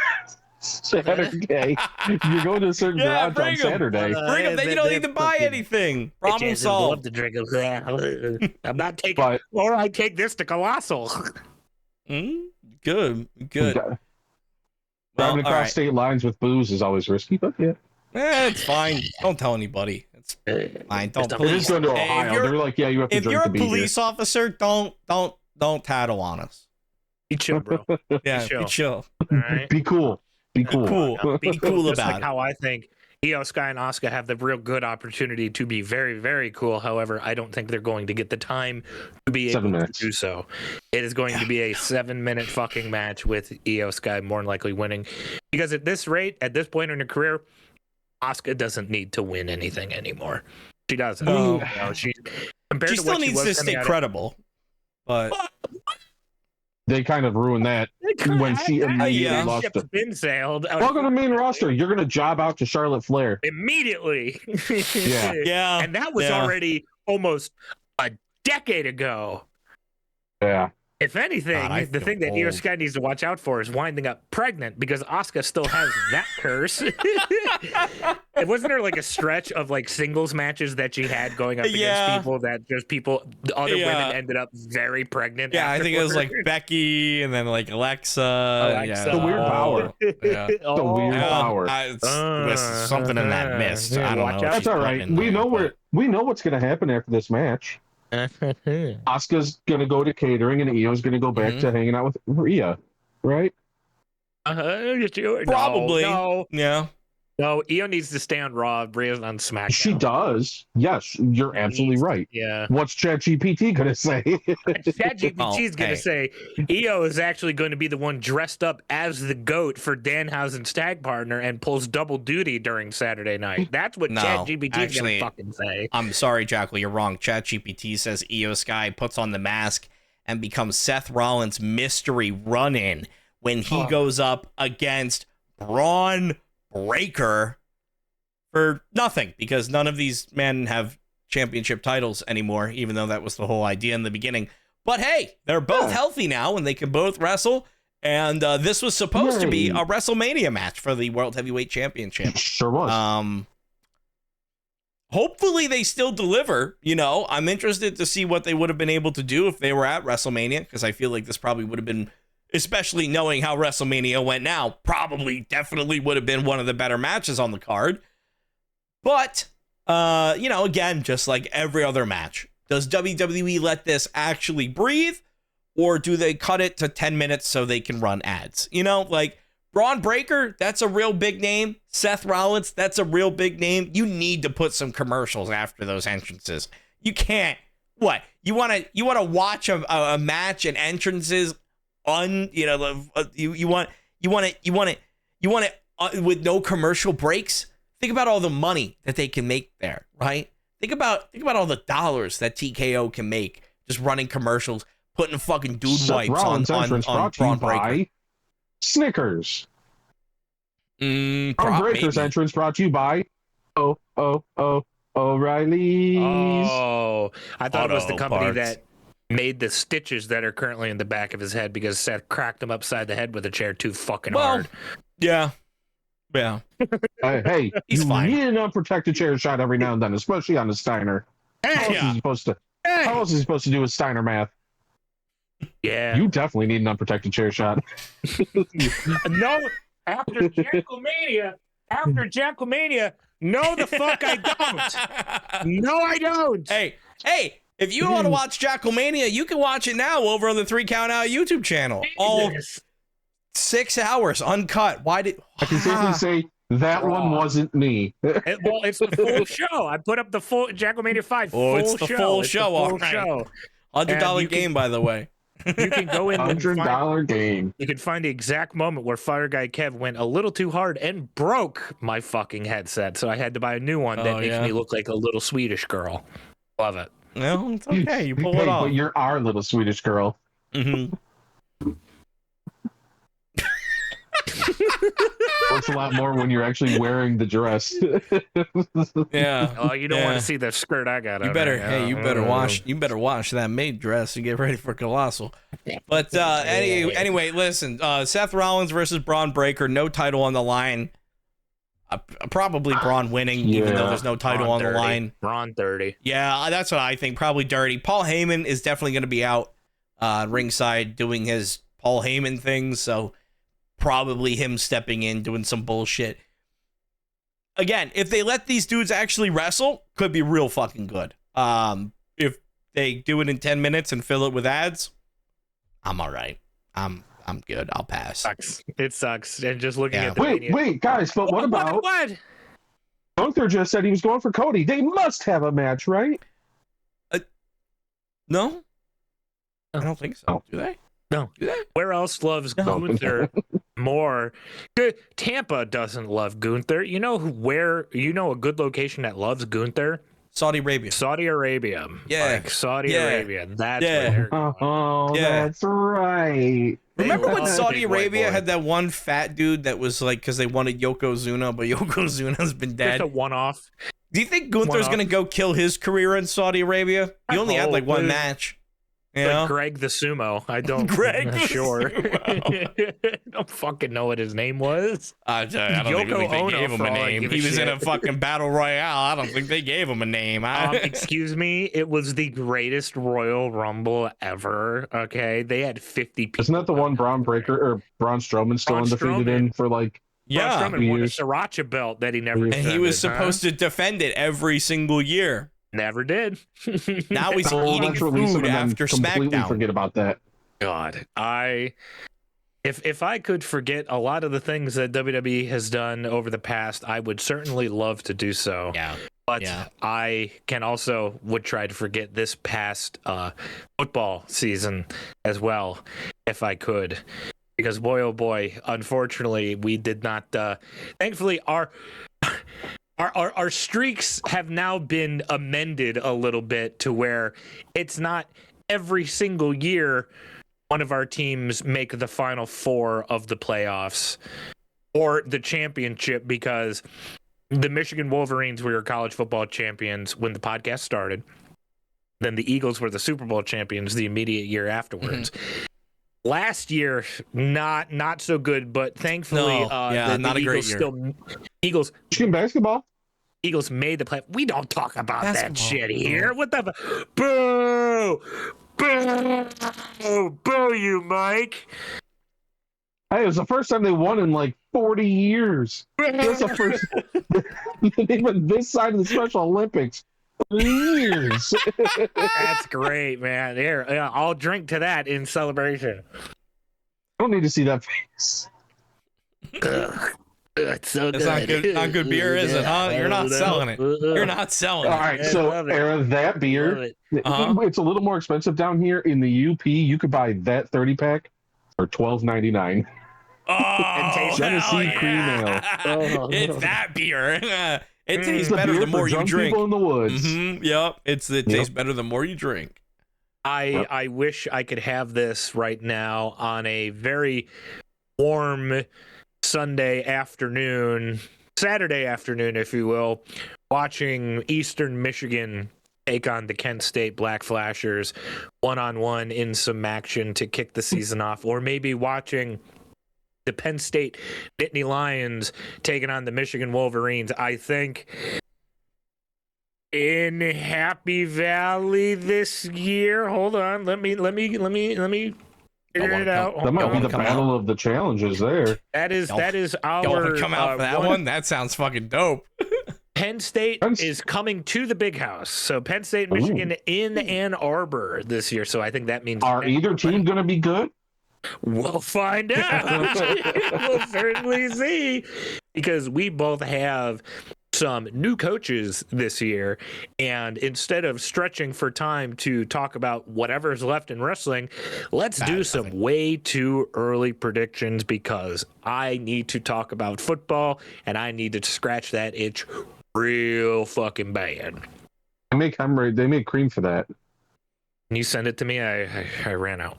Saturday. You're going to a certain garage on Saturday. Bring them. Then you don't need to buy anything. Problem solved. Love to drink them. I'm not taking. Or I take this to Colossal. Good. Driving across state lines with booze is always risky, but it's fine. Don't tell anybody. It's fine. Don't. Police going to Ohio. They're like, you have to drink. If you're a police officer, don't tattle on us. Be chill, bro. Yeah, be chill. All right? Be cool. Be cool. Be cool about it. How I think Io Sky and Asuka have the real good opportunity to be very, very cool. However, I don't think they're going to get the time to be able to do so. It is going to be a 7-minute fucking match with Io Sky more than likely winning. Because at this rate, at this point in her career, Asuka doesn't need to win anything anymore. She doesn't. She still needs to stay credible. But they kind of ruined that when she immediately lost it. Been sailed. Welcome to main roster. You're going to job out to Charlotte Flair immediately. Yeah. And that was already almost a decade ago. Yeah. If anything, the thing that Io Sky needs to watch out for is winding up pregnant, because Asuka still has that curse. It wasn't there like a stretch of like singles matches that she had going up against people that just the other women ended up very pregnant. Yeah, I think it was like Becky and then like Alexa. The weird power. The weird power. It's something in that mist. I don't know. That's all right. We know what's going to happen after this match. Asuka's gonna go to catering, and Io's gonna go back to hanging out with Rhea, right? Probably. No. Yeah. No, Io needs to stay on Raw. Rhea's on SmackDown. She does. Yes, you're absolutely right. Yeah. What's ChatGPT gonna say? ChatGPT's gonna say Io is actually going to be the one dressed up as the GOAT for Danhausen's tag partner and pulls double duty during Saturday night. That's what ChatGPT is gonna fucking say. I'm sorry, Jackal, you're wrong. ChatGPT says Io Sky puts on the mask and becomes Seth Rollins' mystery run-in when he goes up against Braun Breaker for nothing, because none of these men have championship titles anymore, even though that was the whole idea in the beginning. But hey, they're both healthy now and they can both wrestle. And this was supposed to be a WrestleMania match for the World Heavyweight Championship. Sure was. Hopefully they still deliver. You know, I'm interested to see what they would have been able to do if they were at WrestleMania, because I feel like this probably would have been, especially knowing how WrestleMania went now, definitely would have been one of the better matches on the card. But, again, just like every other match, does WWE let this actually breathe, or do they cut it to 10 minutes so they can run ads? You know, like Braun Breaker, that's a real big name. Seth Rollins, that's a real big name. You need to put some commercials after those entrances. You can't. What? You want to watch a match and entrances you want it with no commercial breaks? Think about all the money that they can make there, right? Think about all the dollars that TKO can make just running commercials, putting fucking dude Seth wipes on Braun Breaker. Snickers. Braun Breaker's entrance brought to you by O'Reilly's. Oh, I thought it was the company parts. that made the stitches that are currently in the back of his head because Seth cracked him upside the head with a chair too fucking hard. Yeah. Hey, He's you fine. need an unprotected chair shot every now and then, especially on the Steiner. How else is he supposed to do his Steiner math? Yeah. You definitely need an unprotected chair shot. No, after Jackalmania, no the fuck I don't. No, I don't. Hey, if you want to watch Jackalmania, you can watch it now over on the 3 Count Out YouTube channel. All 6 hours uncut. I can safely say that one wasn't me. It's the full show. I put up the full Jackalmania 5 full it's the show. full show. All right. Show. $100 game, by the way. You can go in $100 game. You can find the exact moment where Fire Guy Kev went a little too hard and broke my fucking headset. So I had to buy a new one that makes me look like a little Swedish girl. Love it. No, it's okay. You pull it off. But you're our little Swedish girl. Mm-hmm. Works a lot more when you're actually wearing the dress. Yeah. Oh, you don't want to see the skirt I got. You better wash that maid dress and get ready for Colossal. But anyway, listen. Seth Rollins versus Braun Breaker. No title on the line. Probably Braun winning, even though there's no title on the line. Braun 30. Yeah, that's what I think. Probably dirty. Paul Heyman is definitely going to be out ringside doing his Paul Heyman things. So probably him stepping in, doing some bullshit. Again, if they let these dudes actually wrestle, could be real fucking good. If they do it in 10 minutes and fill it with ads, I'm all right. I'm good. I'll pass. It sucks. And just looking at the wait, guys, but what about what? Gunther just said he was going for Cody. They must have a match, right? No, I don't think so. Oh. Do they? No. Do they? Where else loves Gunther more? Good. Tampa doesn't love Gunther. You know a good location that loves Gunther? Saudi Arabia. Yeah. Like Saudi Arabia. That's where they're going. Oh, that's right. Remember when Saudi Arabia had that one fat dude that was like, because they wanted Yokozuna, but Yokozuna's been dead? Just a one-off. Do you think Gunther's going to go kill his career in Saudi Arabia? He only had like one match. You know? Greg the Sumo. I don't. Greg the sure. Sumo. I don't fucking know what his name was. I don't think they gave him a name. He was in a fucking battle royale. I don't think they gave him a name. Excuse me. It was the greatest Royal Rumble ever. Okay, they had 50 people. Isn't that the one Braun Breaker or Braun Strowman still undefeated in for like? Yeah, Braun Strowman won a Sriracha belt that he never. And he was supposed to defend it every single year. Never did. Now he's eating food after completely SmackDown. Forget about that. God, if I could forget a lot of the things that WWE has done over the past, I would certainly love to do so. Yeah. But I would try to forget this past football season as well, if I could. Because boy, oh boy, unfortunately, we did not. Thankfully, Our streaks have now been amended a little bit to where it's not every single year one of our teams make the final four of the playoffs or the championship, because the Michigan Wolverines were college football champions when the podcast started. Then the Eagles were the Super Bowl champions the immediate year afterwards. Mm-hmm. Last year, not so good, but thankfully, not a great year. Eagles. Michigan basketball. Eagles made the play. We don't talk about that shit here. What the? Boo, you, Mike. Hey, it was the first time they won in like 40 years. That's the first. They've been this side of the Special Olympics for years. That's great, man. Here, I'll drink to that in celebration. I don't need to see that face. It's so good. It's not good beer, is it, huh? You're not selling it. You're not selling All it. right, so Era, that beer, it's a little more expensive down here in the UP. You could buy that 30-pack for $12.99. Oh, Tennessee cream ale. It's that beer. It tastes the better beer the more for you drunk drink. people in the woods. Yep. It tastes better the more you drink. I wish I could have this right now on a very warm Saturday afternoon, if you will, watching Eastern Michigan take on the Kent State Black Flashers one-on-one in some action to kick the season off, or maybe watching the Penn State Nittany Lions taking on the Michigan Wolverines. I think in Happy Valley this year. Hold on, let me figure it out. That might be the battle of the challenges there. That is our. Don't want to come out for that one? That sounds fucking dope. Penn State is coming to the big house. So Penn State, Michigan in Ann Arbor this year. So I think that means are either team going to be good? We'll find out. We'll certainly see, because we both have some new coaches this year, and instead of stretching for time to talk about whatever's left in wrestling, let's do some way too early predictions, because I need to talk about football and I need to scratch that itch real fucking bad. They make cream for that. Can you send it to me? I ran out.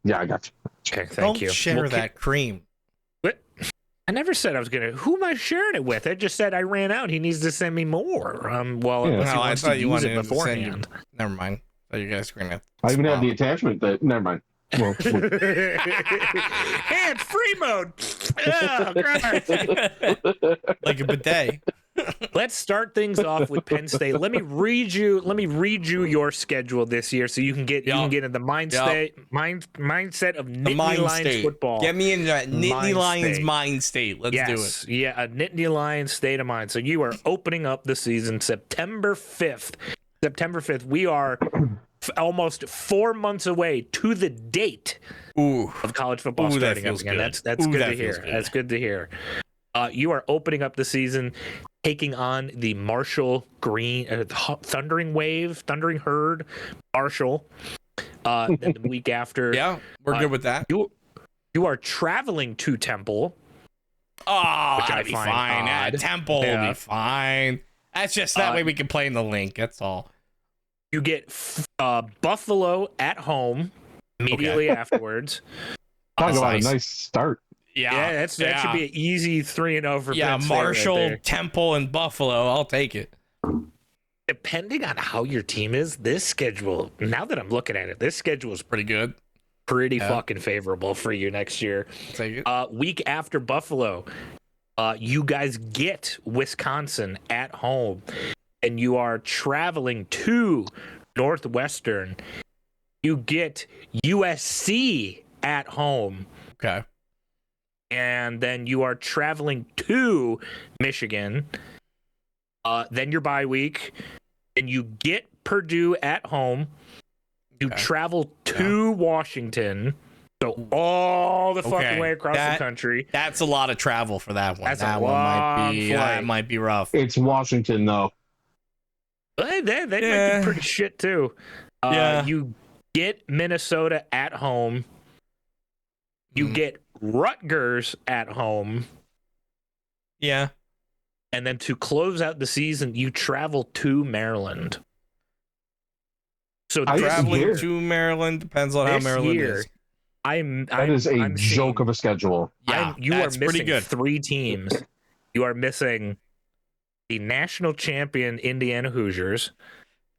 Yeah, I got you. Okay, thank you. Don't share that cream. What? I never said I was gonna. Who am I sharing it with? I just said I ran out. He needs to send me more. I thought you wanted to beforehand. Never mind. I thought you guys were gonna. I even have the attachment. That never mind. Well, hey, it's free mode. Oh, God. Like a bidet. Let's start things off with Penn State. Let me read you your schedule this year, so you can get in the mindset of Nittany Lions football. Get me in that Nittany Lions mind state. Let's do it. Yeah, a Nittany Lions state of mind. So you are opening up the season September 5th. September 5th. We are almost 4 months away to the date of college football starting up again. Good. That's good to hear. That's good to hear. You are opening up the season taking on the Marshall Green Thundering Herd Marshall. Then the week after, we're good with that. You are traveling to Temple. Oh, that'll be fine. Temple will be fine. That's just that way we can play in the link. That's all. You get Buffalo at home immediately afterwards. Talk about a nice start. Yeah, that should be an easy 3-0 for Penn State. Marshall, right Temple, and Buffalo. I'll take it. Depending on how your team is, this schedule, now that I'm looking at it, this schedule is pretty good. Pretty fucking favorable for you next year. Take it. Week after Buffalo, you guys get Wisconsin at home, and you are traveling to Northwestern. You get USC at home. Okay. And then you are traveling to Michigan. Then your bye week. And you get Purdue at home. You travel to Washington. So all the fucking way across the country. That's a lot of travel for that one. That's that a one long flight. might be rough. It's Washington, though. They might be pretty shit, too. You get Minnesota at home. You get Rutgers at home. Yeah. And then to close out the season, you travel to Maryland. So traveling to Maryland depends on how Maryland is. That is a joke of a schedule. Yeah, you are missing 3 teams. You are missing the national champion Indiana Hoosiers.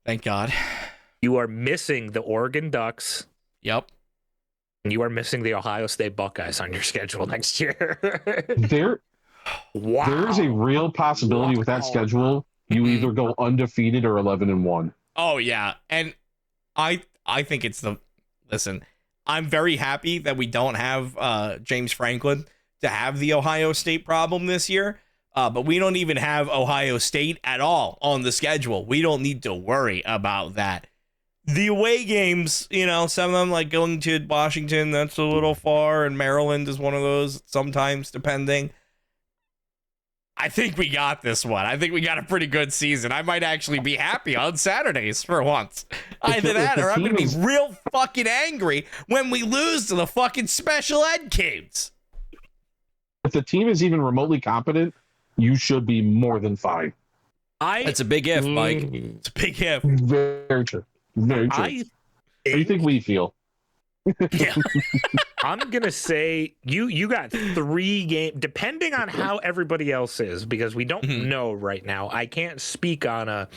Thank God. You are missing the Oregon Ducks. Yep. And you are missing the Ohio State Buckeyes on your schedule next year. There is a real possibility with that schedule. You either go undefeated or 11-1. Oh yeah, and I think it's listen. I'm very happy that we don't have James Franklin to have the Ohio State problem this year. But we don't even have Ohio State at all on the schedule. We don't need to worry about that. The away games, some of them, like going to Washington, that's a little far, and Maryland is one of those sometimes, depending. I think we got this one. I think we got a pretty good season. I might actually be happy on Saturdays for once. Either that or I'm going to be real fucking angry when we lose to the fucking special ed kids. If the team is even remotely competent, you should be more than fine. It's a big if, Mike. It's a big if. Very true. Very true. How do you think we feel? Yeah. I'm gonna say you got 3 games, depending on how everybody else is, because we don't know right now. I can't speak on a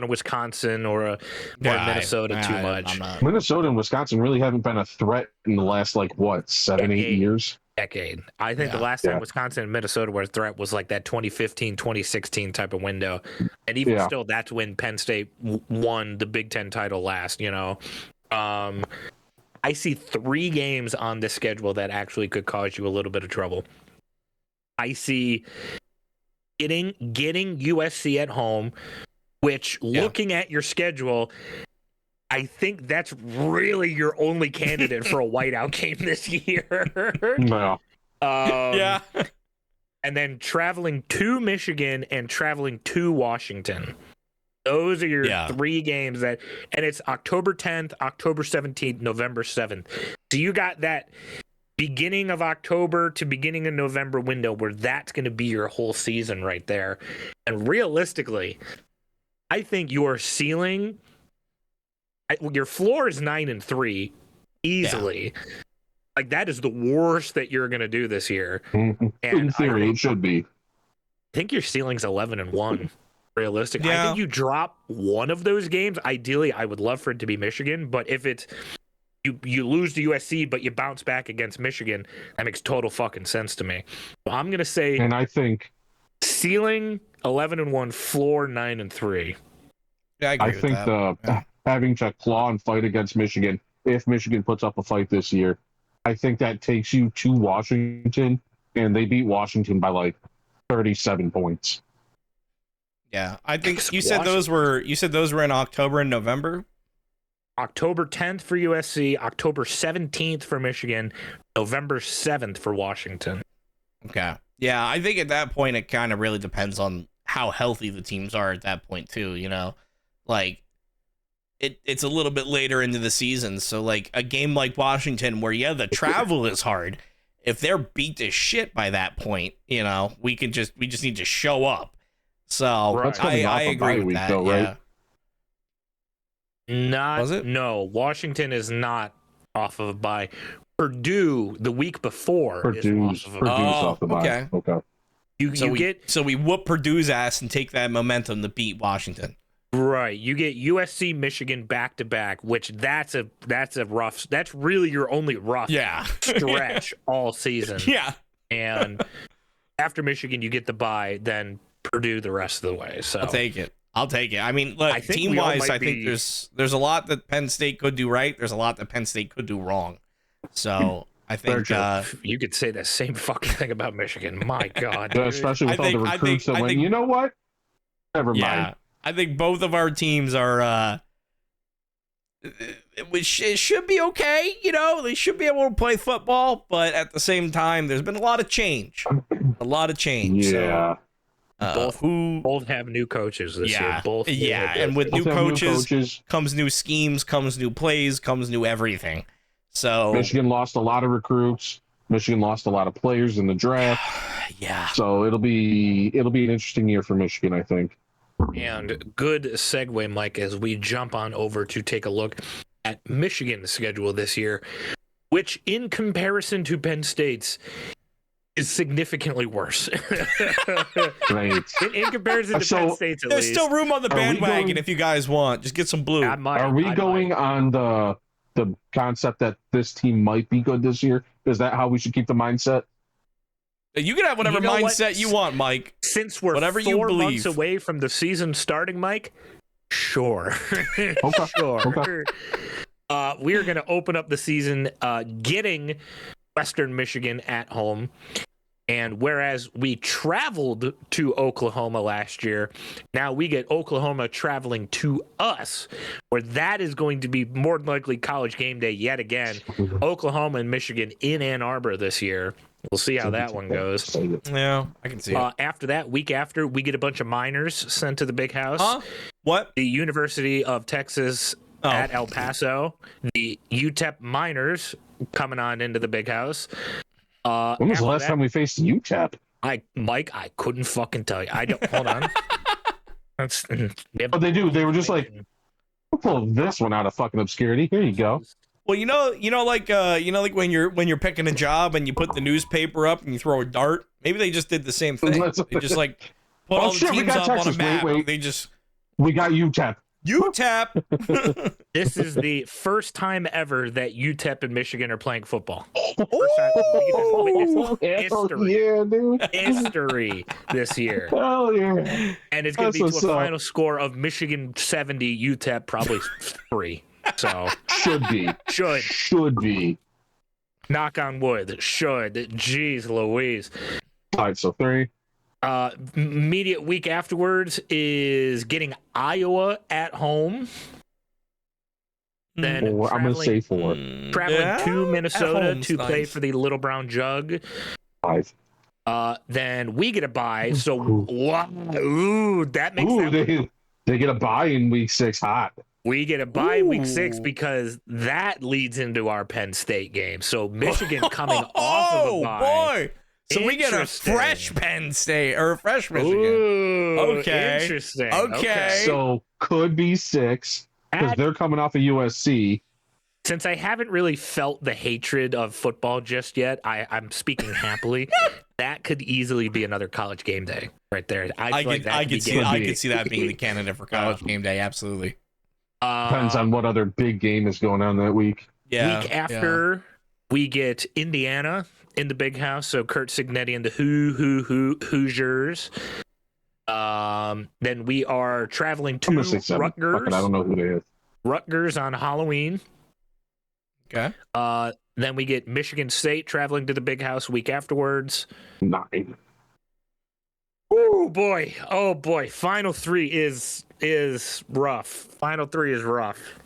Wisconsin or a Minnesota too much. Minnesota and Wisconsin really haven't been a threat in the last 7, 8 years. Decade. I think the last time Wisconsin and Minnesota were a threat was like that 2015, 2016 type of window. And even still, that's when Penn State won the Big Ten title last, I see 3 games on this schedule that actually could cause you a little bit of trouble. I see getting USC at home, which looking at your schedule, I think that's really your only candidate for a whiteout game this year. No. And then traveling to Michigan and traveling to Washington. Those are your 3 games and it's October 10th, October 17th, November 7th. So you got that beginning of October to beginning of November window where that's going to be your whole season right there. And realistically, I think your ceiling, your floor is 9-3 easily. Like that is the worst that you're going to do this year. And in theory, it should be. I think your ceiling's 11-1. Realistic. I think you drop one of those games. Ideally, I would love for it to be Michigan, but if it's you lose to USC, but you bounce back against Michigan, that makes total fucking sense to me. So I'm gonna say, and I think ceiling 11-1, floor 9-3. Yeah, I agree with that. Having to claw and fight against Michigan, if Michigan puts up a fight this year, I think that takes you to Washington, and they beat Washington by 37 points. Yeah, I think you said those were in October and November. October 10th for USC, October 17th for Michigan, November 7th for Washington. Okay. Yeah, I think at that point it kind of really depends on how healthy the teams are at that point too, it's a little bit later into the season, so a game like Washington where the travel is hard. If they're beat to shit by that point, we just need to show up. So I agree with that. Though, right? No, Washington is not off of a bye. Purdue the week before is off of a bye. Off the bye. Okay. So we whoop Purdue's ass and take that momentum to beat Washington. Right. You get USC, Michigan back to back, which that's really your only rough stretch all season. Yeah. And after Michigan, you get the bye, then Purdue the rest of the way. So I'll take it. I mean, look, team-wise, I think there's a lot that Penn State could do right. There's a lot that Penn State could do wrong. So I think you could say the same fucking thing about Michigan. My God, especially with all the recruits that went. You know what? Never mind. I think both of our teams are. It should be okay. They should be able to play football, but at the same time, there's been a lot of change. Yeah. So, both have new coaches this year. Both. And with new coaches comes new schemes, comes new plays, comes new everything. So Michigan lost a lot of recruits. Michigan lost a lot of players in the draft. Yeah. So it'll be an interesting year for Michigan, I think. And good segue, Mike, as we jump on over to take a look at Michigan's schedule this year, which in comparison to Penn State's is significantly worse. Right. In comparison to Penn State's, at there's least. still room on the bandwagon if you guys want. Just get some blue. Are we going on the concept that this team might be good this year? Is that how we should keep the mindset? You can have whatever mindset you want, Mike. Since we're whatever 4 months away from the season starting, Mike, sure. Okay. Sure. Okay. We are going to open up the season getting Western Michigan at home. And whereas we traveled to Oklahoma last year, now we get Oklahoma traveling to us, where that is going to be more than likely college game day yet again. Oklahoma and Michigan in Ann Arbor this year. We'll see how that one goes. Yeah, I can see it. After that, week after, we get a bunch of minors sent to the big house. Huh? What? The University of Texas at El Paso. The UTEP minors coming on into the big house. When was the last time we faced UTEP? Mike, I couldn't fucking tell you. I don't. Hold on. They do. They were just like, we'll pull this one out of fucking obscurity. Here you go. Well, like when you're picking a job and you put the newspaper up and you throw a dart. Maybe they just did the same thing. They just like put all the teams up on a map. Wait. We got UTEP. UTEP. This is the first time ever that UTEP and Michigan are playing football. History this year. Hell yeah. And it's going to be to a final score of Michigan 70, UTEP probably 3. So should be. Knock on wood. Should. Jeez Louise. All right, so 3. Immediate week afterwards is getting Iowa at home. Then I'm going to say 4. Traveling to Minnesota to play for the Little Brown Jug. 5. Then we get a bye. So, that makes they get a bye in week 6 hot. We get a bye in week 6 because that leads into our Penn State game. So Michigan coming off of a bye. Boy. So we get a fresh Penn State or a fresh Michigan. Ooh, okay. Interesting. Okay. So could be 6 because they're coming off of USC. Since I haven't really felt the hatred of football just yet, I'm speaking happily. That could easily be another college game day right there. I could see that being the candidate for college game day. Absolutely. Depends on what other big game is going on that week. Yeah. Week after, we get Indiana in the big house. So Kurt Signetti and the Hoosiers. Then we are traveling to Rutgers. I don't know who they is. Rutgers on Halloween. Okay. Then we get Michigan State traveling to the big house week afterwards. 9. Oh boy. Final 3 is rough. Final 3 is rough.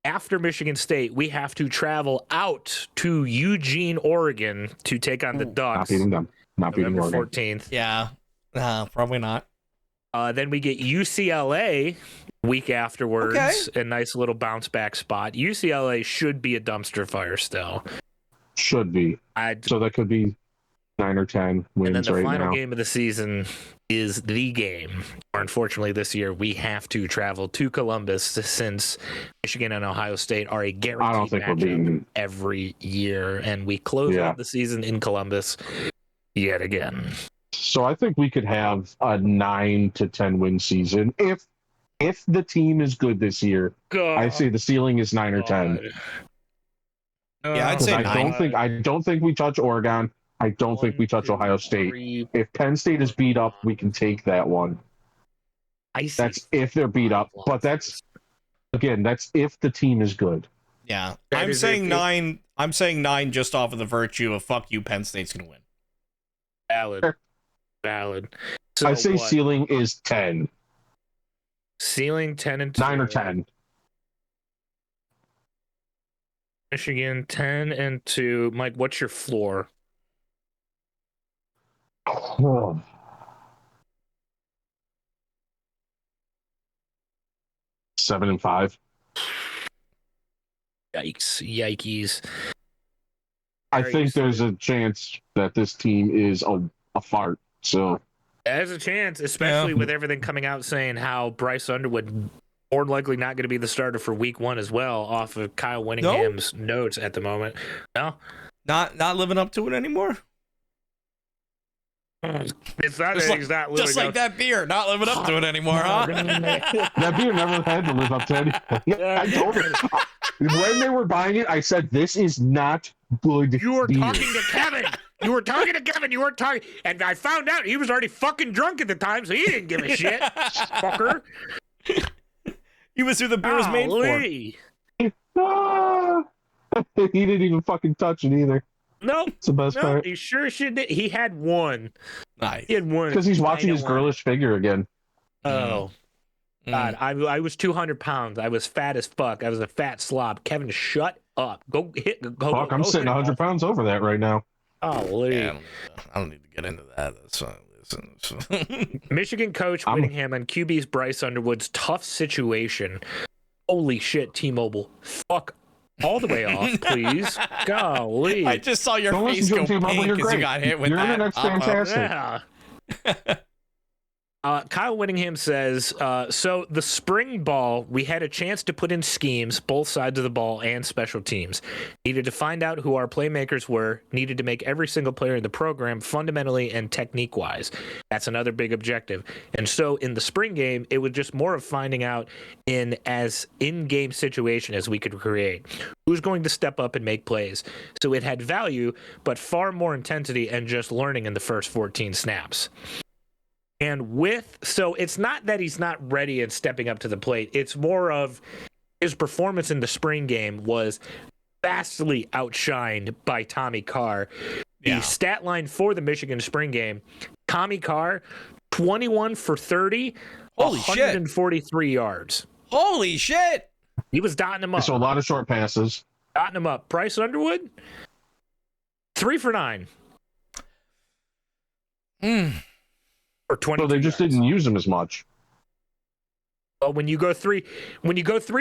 After Michigan State, we have to travel out to Eugene, Oregon to take on the Ducks. Not beating them. Not beating November Oregon. 14th. Yeah. Probably not. Then we get UCLA week afterwards. Okay. A nice little bounce back spot. UCLA should be a dumpster fire still. Should be. So that could be 9 or 10 wins right now. And then the final game of the season is the game. Or unfortunately, this year we have to travel to Columbus since Michigan and Ohio State are a guaranteed matchup every year, and we close out the season in Columbus yet again. So I think we could have a 9 to 10 win season if the team is good this year. I say the ceiling is 9 or 10. Yeah, I'd say 9. I don't think we touch Oregon. I don't think we touch Ohio State. If Penn State is beat up, we can take that one. That's if they're beat up. But that's if the team is good. Yeah. I'm saying 9. I'm saying 9 just off of the virtue of fuck you, Penn State's going to win. Valid. So I say ceiling is 10. Ceiling 10 and 2. 9 or 10. Michigan 10 and 2. Mike, what's your floor? 7 and 5. Yikes. I think there's a chance that this team is a fart. So there's a chance, especially with everything coming out saying how Bryce Underwood more likely not going to be the starter for week 1 as well, off of Kyle Whittingham's notes at the moment. No, not living up to it anymore. It's not just like that beer, not living up to it anymore, huh? That beer never had to live up to anything. Yeah, I told it. When they were buying it, I said, "This is not good." You were talking to Kevin. You were talking, and I found out he was already fucking drunk at the time, so he didn't give a shit, fucker. He was who the beer was made for. He didn't even fucking touch it either. No, it's the best part. He sure should. He had one. Nice. He had one because he's watching his girlish figure again. Oh, God! I was 200 pounds. I was fat as fuck. I was a fat slob. Kevin, shut up. Go hit. Go. Fuck! I'm sitting 100 pounds over that right now. Golly. Yeah, I don't need to get into that. Michigan coach Whittingham and QB's Bryce Underwood's tough situation. Holy shit, T-Mobile. Fuck all the way off, please. Golly. I just saw your Don't face listen go to T-Mobile, pink you're as you great. got hit with Your that. internet's fantastic. Yeah. Kyle Whittingham says, so the spring ball, we had a chance to put in schemes, both sides of the ball and special teams. Needed to find out who our playmakers were, needed to make every single player in the program fundamentally and technique-wise. That's another big objective. And so in the spring game, it was just more of finding out in as in-game situation as we could create. Who's going to step up and make plays? So it had value, but far more intensity and just learning in the first 14 snaps. And so it's not that he's not ready and stepping up to the plate. It's more of his performance in the spring game was vastly outshined by Tommy Carr. Yeah. The stat line for the Michigan spring game, Tommy Carr, 21 for 30, Holy 143 yards. Holy shit. He was dotting him up. So a lot of short passes. Dotting him up. Bryce Underwood, 3 for 9. Or 20. So they just didn't use him as much. Well, when you go 3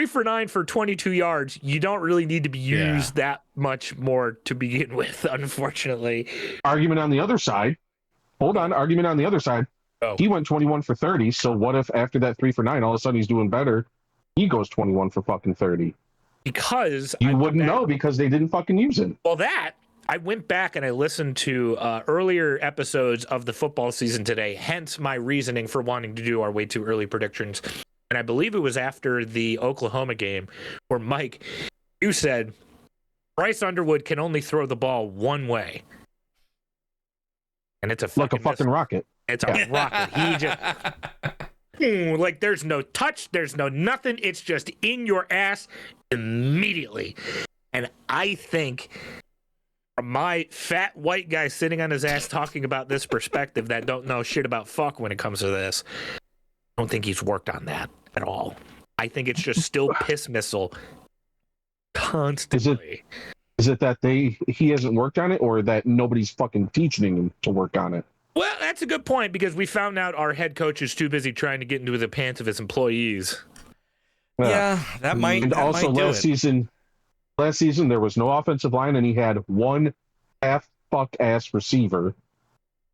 for 9 for 22 yards, you don't really need to be used that much more to begin with, unfortunately. Argument on the other side. Hold on. Argument on the other side. Oh. He went 21 for 30. So what if after that 3 for 9, all of a sudden he's doing better? He goes 21 for fucking 30. Because you wouldn't know because they didn't fucking use him. Well, I went back and I listened to earlier episodes of the football season today, hence my reasoning for wanting to do our way too early predictions. And I believe it was after the Oklahoma game where, Mike, you said Bryce Underwood can only throw the ball one way. And it's a fucking rocket. It's a rocket. He just... like there's no touch, there's no nothing. It's just in your ass immediately. And I think... from my fat white guy sitting on his ass talking about this perspective that don't know shit about fuck when it comes to this, I don't think he's worked on that at all. I think it's just still piss missile constantly. Is it that he hasn't worked on it or that nobody's fucking teaching him to work on it? Well, that's a good point because we found out our head coach is too busy trying to get into the pants of his employees. Yeah, that might. And that also might do last season there was no offensive line and he had one half fuck ass receiver.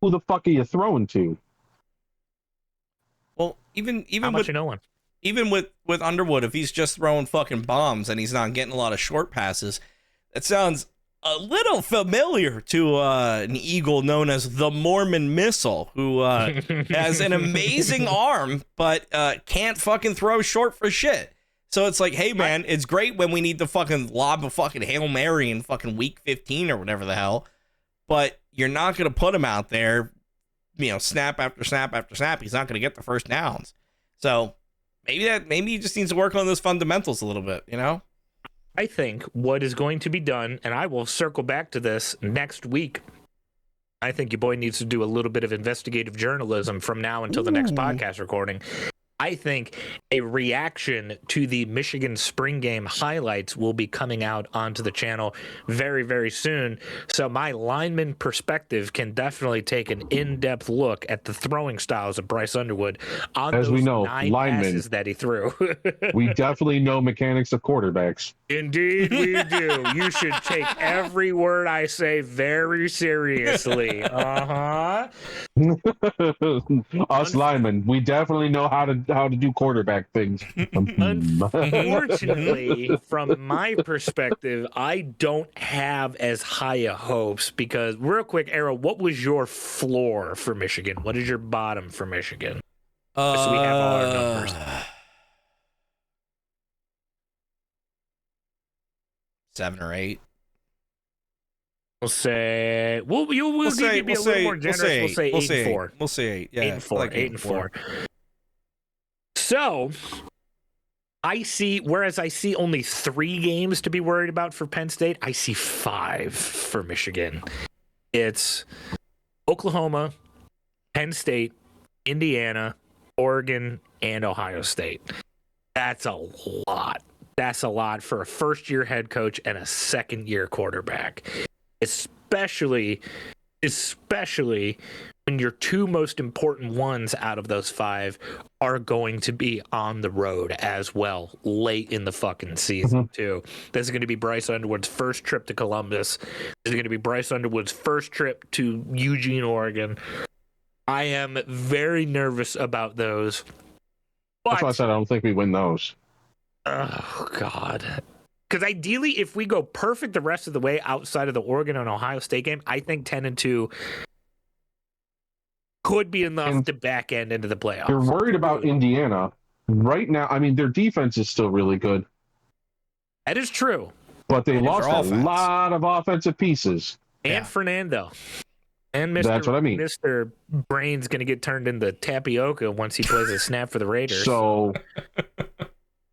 Who the fuck are you throwing to? Well, even How much with you know one? even with Underwood, if he's just throwing fucking bombs and he's not getting a lot of short passes, that sounds a little familiar to an Eagle known as the Mormon Missile, who has an amazing arm but can't fucking throw short for shit. So it's like, hey, man, it's great when we need to fucking lob a fucking Hail Mary in fucking week 15 or whatever the hell, but you're not going to put him out there, snap after snap after snap. He's not going to get the first downs. So maybe he just needs to work on those fundamentals a little bit, I think what is going to be done, and I will circle back to this next week, I think your boy needs to do a little bit of investigative journalism from now until the next podcast recording. I think a reaction to the Michigan spring game highlights will be coming out onto the channel very, very soon. So my lineman perspective can definitely take an in-depth look at the throwing styles of Bryce Underwood on As those we know, 9 linemen, passes that he threw. We definitely know mechanics of quarterbacks. Indeed we do. You should take every word I say very seriously. Us linemen, we definitely know how to do quarterback things. Unfortunately, from my perspective, I don't have as high a hopes because, real quick, Arrow, what was your floor for Michigan? What is your bottom for Michigan? So we have all our numbers. 7 or 8. We'll say we'll be a little more generous. We'll say 8 and 4. We'll say 8. Yeah, 8 and 4. like 8 and 4. So I see only 3 games to be worried about for Penn State, I see 5 for Michigan. It's Oklahoma, Penn State, Indiana, Oregon, and Ohio State. That's a lot. That's a lot for a first-year head coach and a second-year quarterback, especially when your two most important ones out of those 5 are going to be on the road as well late in the fucking season too. This is going to be Bryce Underwood's first trip to Columbus. This is going to be Bryce Underwood's first trip to Eugene, Oregon. I am very nervous about those. But, that's why I said I don't think we win those. Oh, God. Because ideally, if we go perfect the rest of the way outside of the Oregon and Ohio State game, I think 10-2 could be enough to back end into the playoffs. You're worried about Indiana right now. I mean, their defense is still really good. That is true. But they lost a lot of offensive pieces. And Fernando. And Mr. That's what I mean. Mr. Brain's going to get turned into tapioca once he plays a snap for the Raiders. So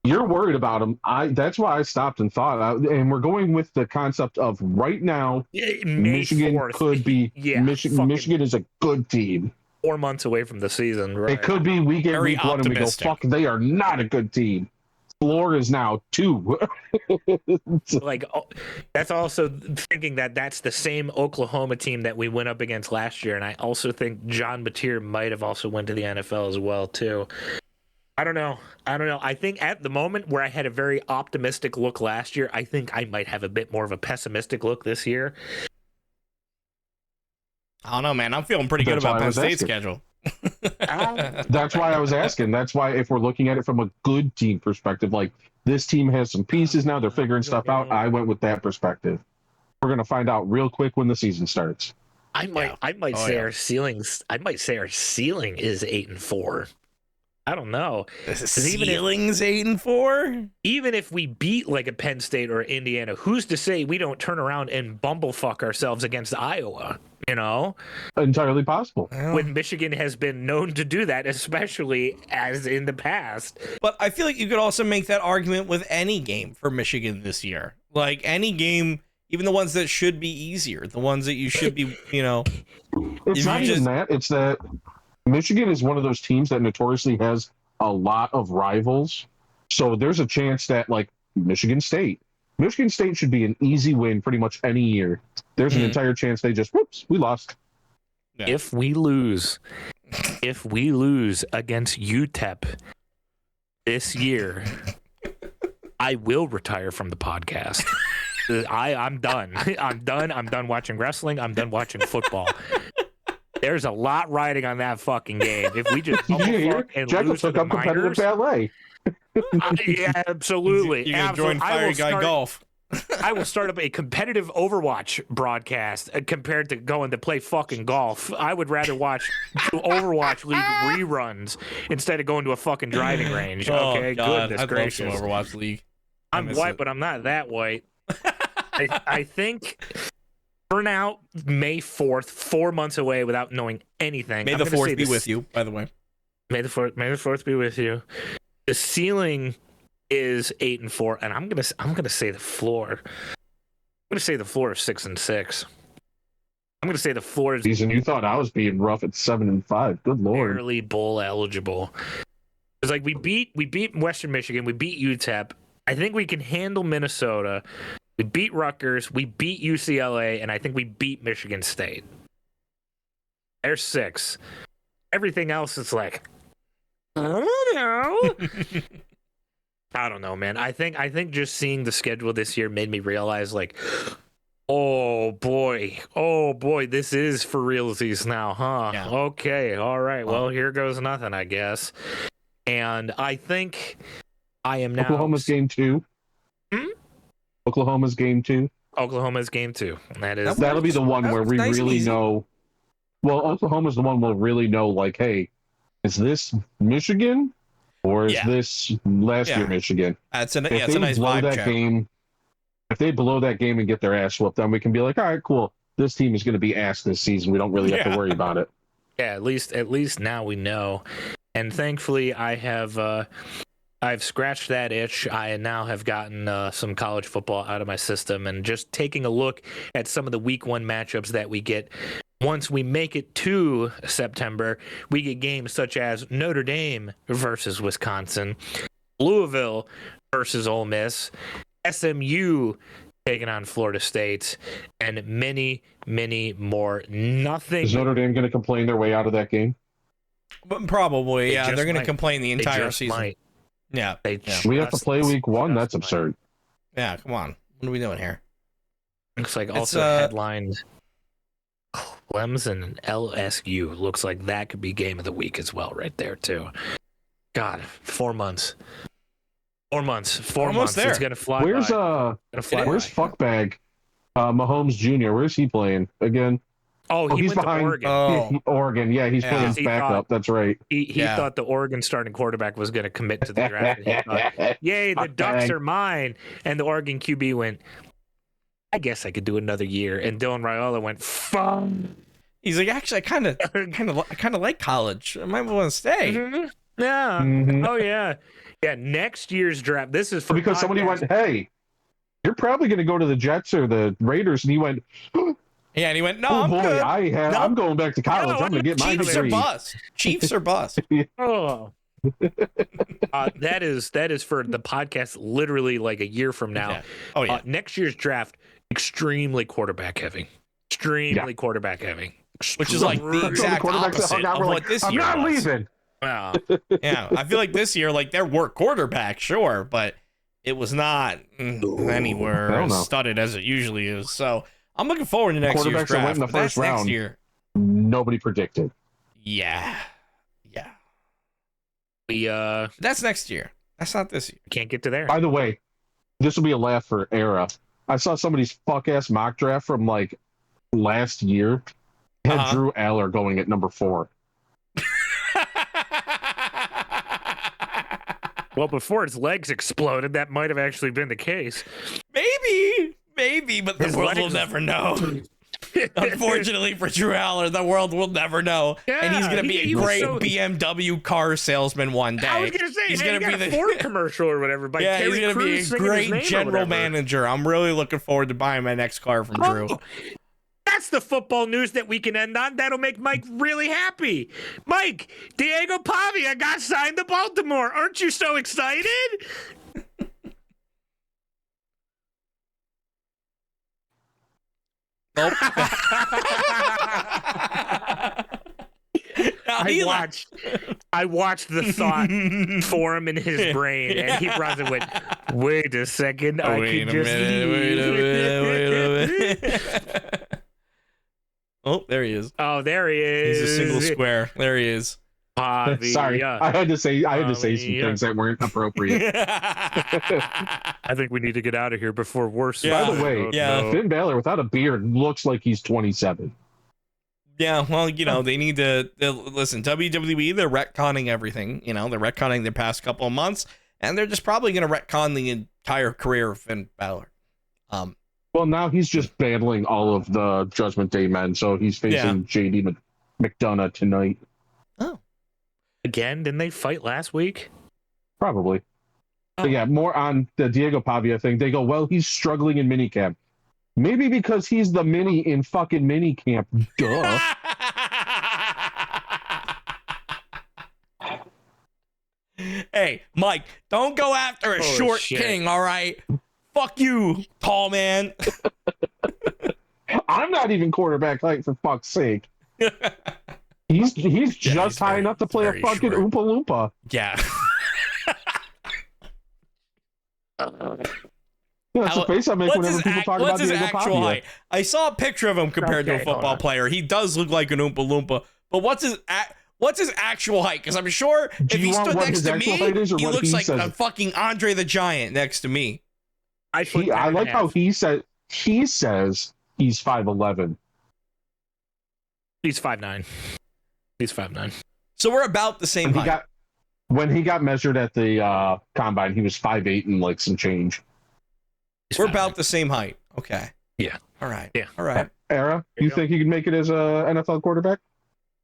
you're worried about him. That's why I stopped and thought. And we're going with the concept of right now, Michigan 4th. could be. Michigan is a good team. 4 months away from the season. Right? It could be week 1 and we go, fuck, they are not a good team. Floor is now 2. Like, that's also thinking that that's the same Oklahoma team that we went up against last year, and I also think John Mateer might have also went to the NFL as well too. I don't know. I think at the moment where I had a very optimistic look last year, I think I might have a bit more of a pessimistic look this year. I don't know, man. I'm feeling pretty good about Penn State's schedule. That's why I was asking. That's why if we're looking at it from a good team perspective, like this team has some pieces now, they're figuring stuff out. I went with that perspective. We're going to find out real quick when the season starts. I might say our ceiling is 8-4. I don't know. Ceiling's 8-4. Even if we beat like a Penn State or Indiana, who's to say we don't turn around and bumblefuck ourselves against Iowa? You know, entirely possible. When Michigan has been known to do that, especially as in the past. But I feel like you could also make that argument with any game for Michigan this year. Like any game, even the ones that should be easier, the ones that you should be, you know. It's not even that. It's that Michigan is one of those teams that notoriously has a lot of rivals. So there's a chance that, like, Michigan State should be an easy win pretty much any year. There's an entire chance they just, whoops, we lost. Yeah. If we lose against UTEP this year, I will retire from the podcast. I'm done. I'm done watching wrestling. I'm done watching football. There's a lot riding on that fucking game. If we just Jekyll took up competitive ballet. Yeah, absolutely. You're going to join Fire Guy Golf. I will start up a competitive Overwatch broadcast compared to going to play fucking golf. I would rather watch Overwatch League reruns instead of going to a fucking driving range. Okay, goodness gracious. Love some Overwatch League. I'm white, but I'm not that white. I think for now, May 4th, 4 months away without knowing anything. May the 4th be with you, by the way. May the 4th be with you. The ceiling is 8-4, and I'm gonna say the floor. I'm gonna say the floor is 6-6. I'm gonna say the floor is. Season, you thought I was being rough at 7-5. Good lord. Barely bowl eligible. It's like we beat Western Michigan, we beat UTEP. I think we can handle Minnesota. We beat Rutgers, we beat UCLA, and I think we beat Michigan State. There's 6. Everything else is like, I don't know. I don't know, man. I think just seeing the schedule this year made me realize, like, oh boy, this is for realsies now, huh? Yeah. Okay, all right. Well, here goes nothing, I guess. And I think I am now. Oklahoma's game 2. Oklahoma's game 2. Oklahoma's game 2. That'll be the one where we really know. Well, Oklahoma's the one we'll really know. Like, hey, is this Michigan? Or is this last year Michigan? It's a nice vibe check. If they blow that game and get their ass whooped, then we can be like, all right, cool. This team is going to be ass this season. We don't really have to worry about it. Yeah, at least now we know. And thankfully, I've scratched that itch. I now have gotten some college football out of my system, and just taking a look at some of the week 1 matchups that we get. Once we make it to September, we get games such as Notre Dame versus Wisconsin, Louisville versus Ole Miss, SMU taking on Florida State, and many, many more. Nothing. Is Notre Dame going to complain their way out of that game? But probably, yeah. They're going to complain the entire season. Might. Yeah. We have to play week 1? That's absurd. Yeah, come on. What are we doing here? Looks like also headlined Clemson and LSU. Looks like that could be game of the week as well, right there, too. God, 4 months. 4 months. 4 months. There. It's going to fly. Where's fuckbag? Mahomes Jr. Where's he playing again? Oh, he's went behind to Oregon. Oregon. Yeah, he's playing backup. That's right. He thought the Oregon starting quarterback was going to commit to the draft. And he thought, yay, the Ducks are mine. And the Oregon QB went, I guess I could do another year. And Dylan Raiola went, fuck. He's like, actually, I kind of like college. I might want to stay. Mm-hmm. Yeah. Mm-hmm. Oh yeah. Yeah. Next year's draft. This is for because somebody went, hey, you're probably going to go to the Jets or the Raiders, and he went. Yeah, and he went, no, I'm good. I'm going back to college. I'm going to get my degree. Chiefs are bust. Oh. That is for the podcast literally like a year from now. Yeah. Oh, yeah. Next year's draft, extremely quarterback heavy. Quarterback heavy. Which is like the exact opposite of what this year was. I'm not leaving. Wow. Yeah, I feel like this year, like, there were quarterbacks, sure, but it was not anywhere as studded as it usually is. So I'm looking forward to next year's draft. In the first round, next year. Nobody predicted. Yeah. That's next year. That's not this year. Can't get to there. By the way, this will be a laugh for Era. I saw somebody's fuck-ass mock draft from, like, last year. It had Drew Aller going at number 4. Well, before his legs exploded, that might have actually been the case. Maybe, but the world will never know. Unfortunately for Drew Aller, the world will never know. Yeah, and he's going to be a great BMW car salesman one day. I was going to say, he's going to be the Ford commercial or whatever. By yeah, he's going to be a great general manager. I'm really looking forward to buying my next car from Drew. That's the football news that we can end on. That'll make Mike really happy. Mike, Diego Pavia got signed to Baltimore. Aren't you so excited? Nope. I watched the thought form in his brain, and he probably went, wait a second, I can just leave. Wait a minute. Oh, there he is. Oh, there he is. He's a single square. There he is. Sorry, I had to say some things that weren't appropriate. I think we need to get out of here before worse. Yeah. By the way, Finn Balor without a beard looks like he's 27. Yeah, well, they need to listen. WWE, they're retconning everything. They're retconning their past couple of months, and they're just probably going to retcon the entire career of Finn Balor. Well, now he's just battling all of the Judgment Day men, so he's facing JD McDonough tonight. Oh. Again, didn't they fight last week? Probably. Oh. But yeah, more on the Diego Pavia thing. They go, well, he's struggling in minicamp. Maybe because he's the mini in fucking minicamp. Duh. Hey, Mike, don't go after a short king, all right? Fuck you, tall man. I'm not even quarterback height, for fuck's sake. He's just high enough to play a fucking Oompa Loompa. Yeah. That's the face I make whenever people talk about Diego Pavia. Height? I saw a picture of him compared to a football player. He does look like an Oompa Loompa, but what's his actual height? Because I'm sure if he stood next to me, he looks like a fucking Andre the Giant next to me. I like how he says he's 5'11". He's 5'9". He's 5'9". So we're about the same height. When he got measured at the combine, he was 5'8" and like some change. We're about the same height. Okay. Yeah. All right. Yeah. All right. Era, you think he could make it as a NFL quarterback?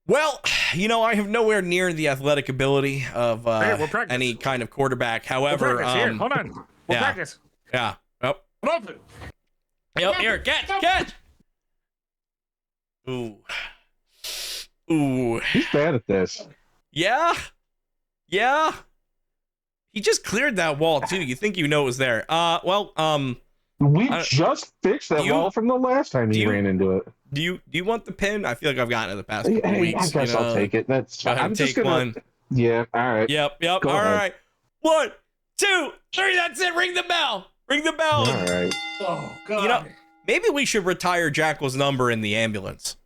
Well, I have nowhere near the athletic ability of any kind of quarterback. However, here, hold on. We'll practice. Yeah. Oh. Open. Yep. Here, catch. Ooh. He's bad at this. Yeah. He just cleared that wall too. You think it was there? We just fixed that wall from the last time he ran into it. Do you want the pin? I feel like I've gotten it the past couple weeks. I guess I'll take it. That's fine. I'm just gonna. One. Yeah. All right. Yep. Go all ahead. right. 1, 2, 3. That's it. Ring the bell. Ring the bell. All right. Oh God. Maybe we should retire Jackal's number in the ambulance.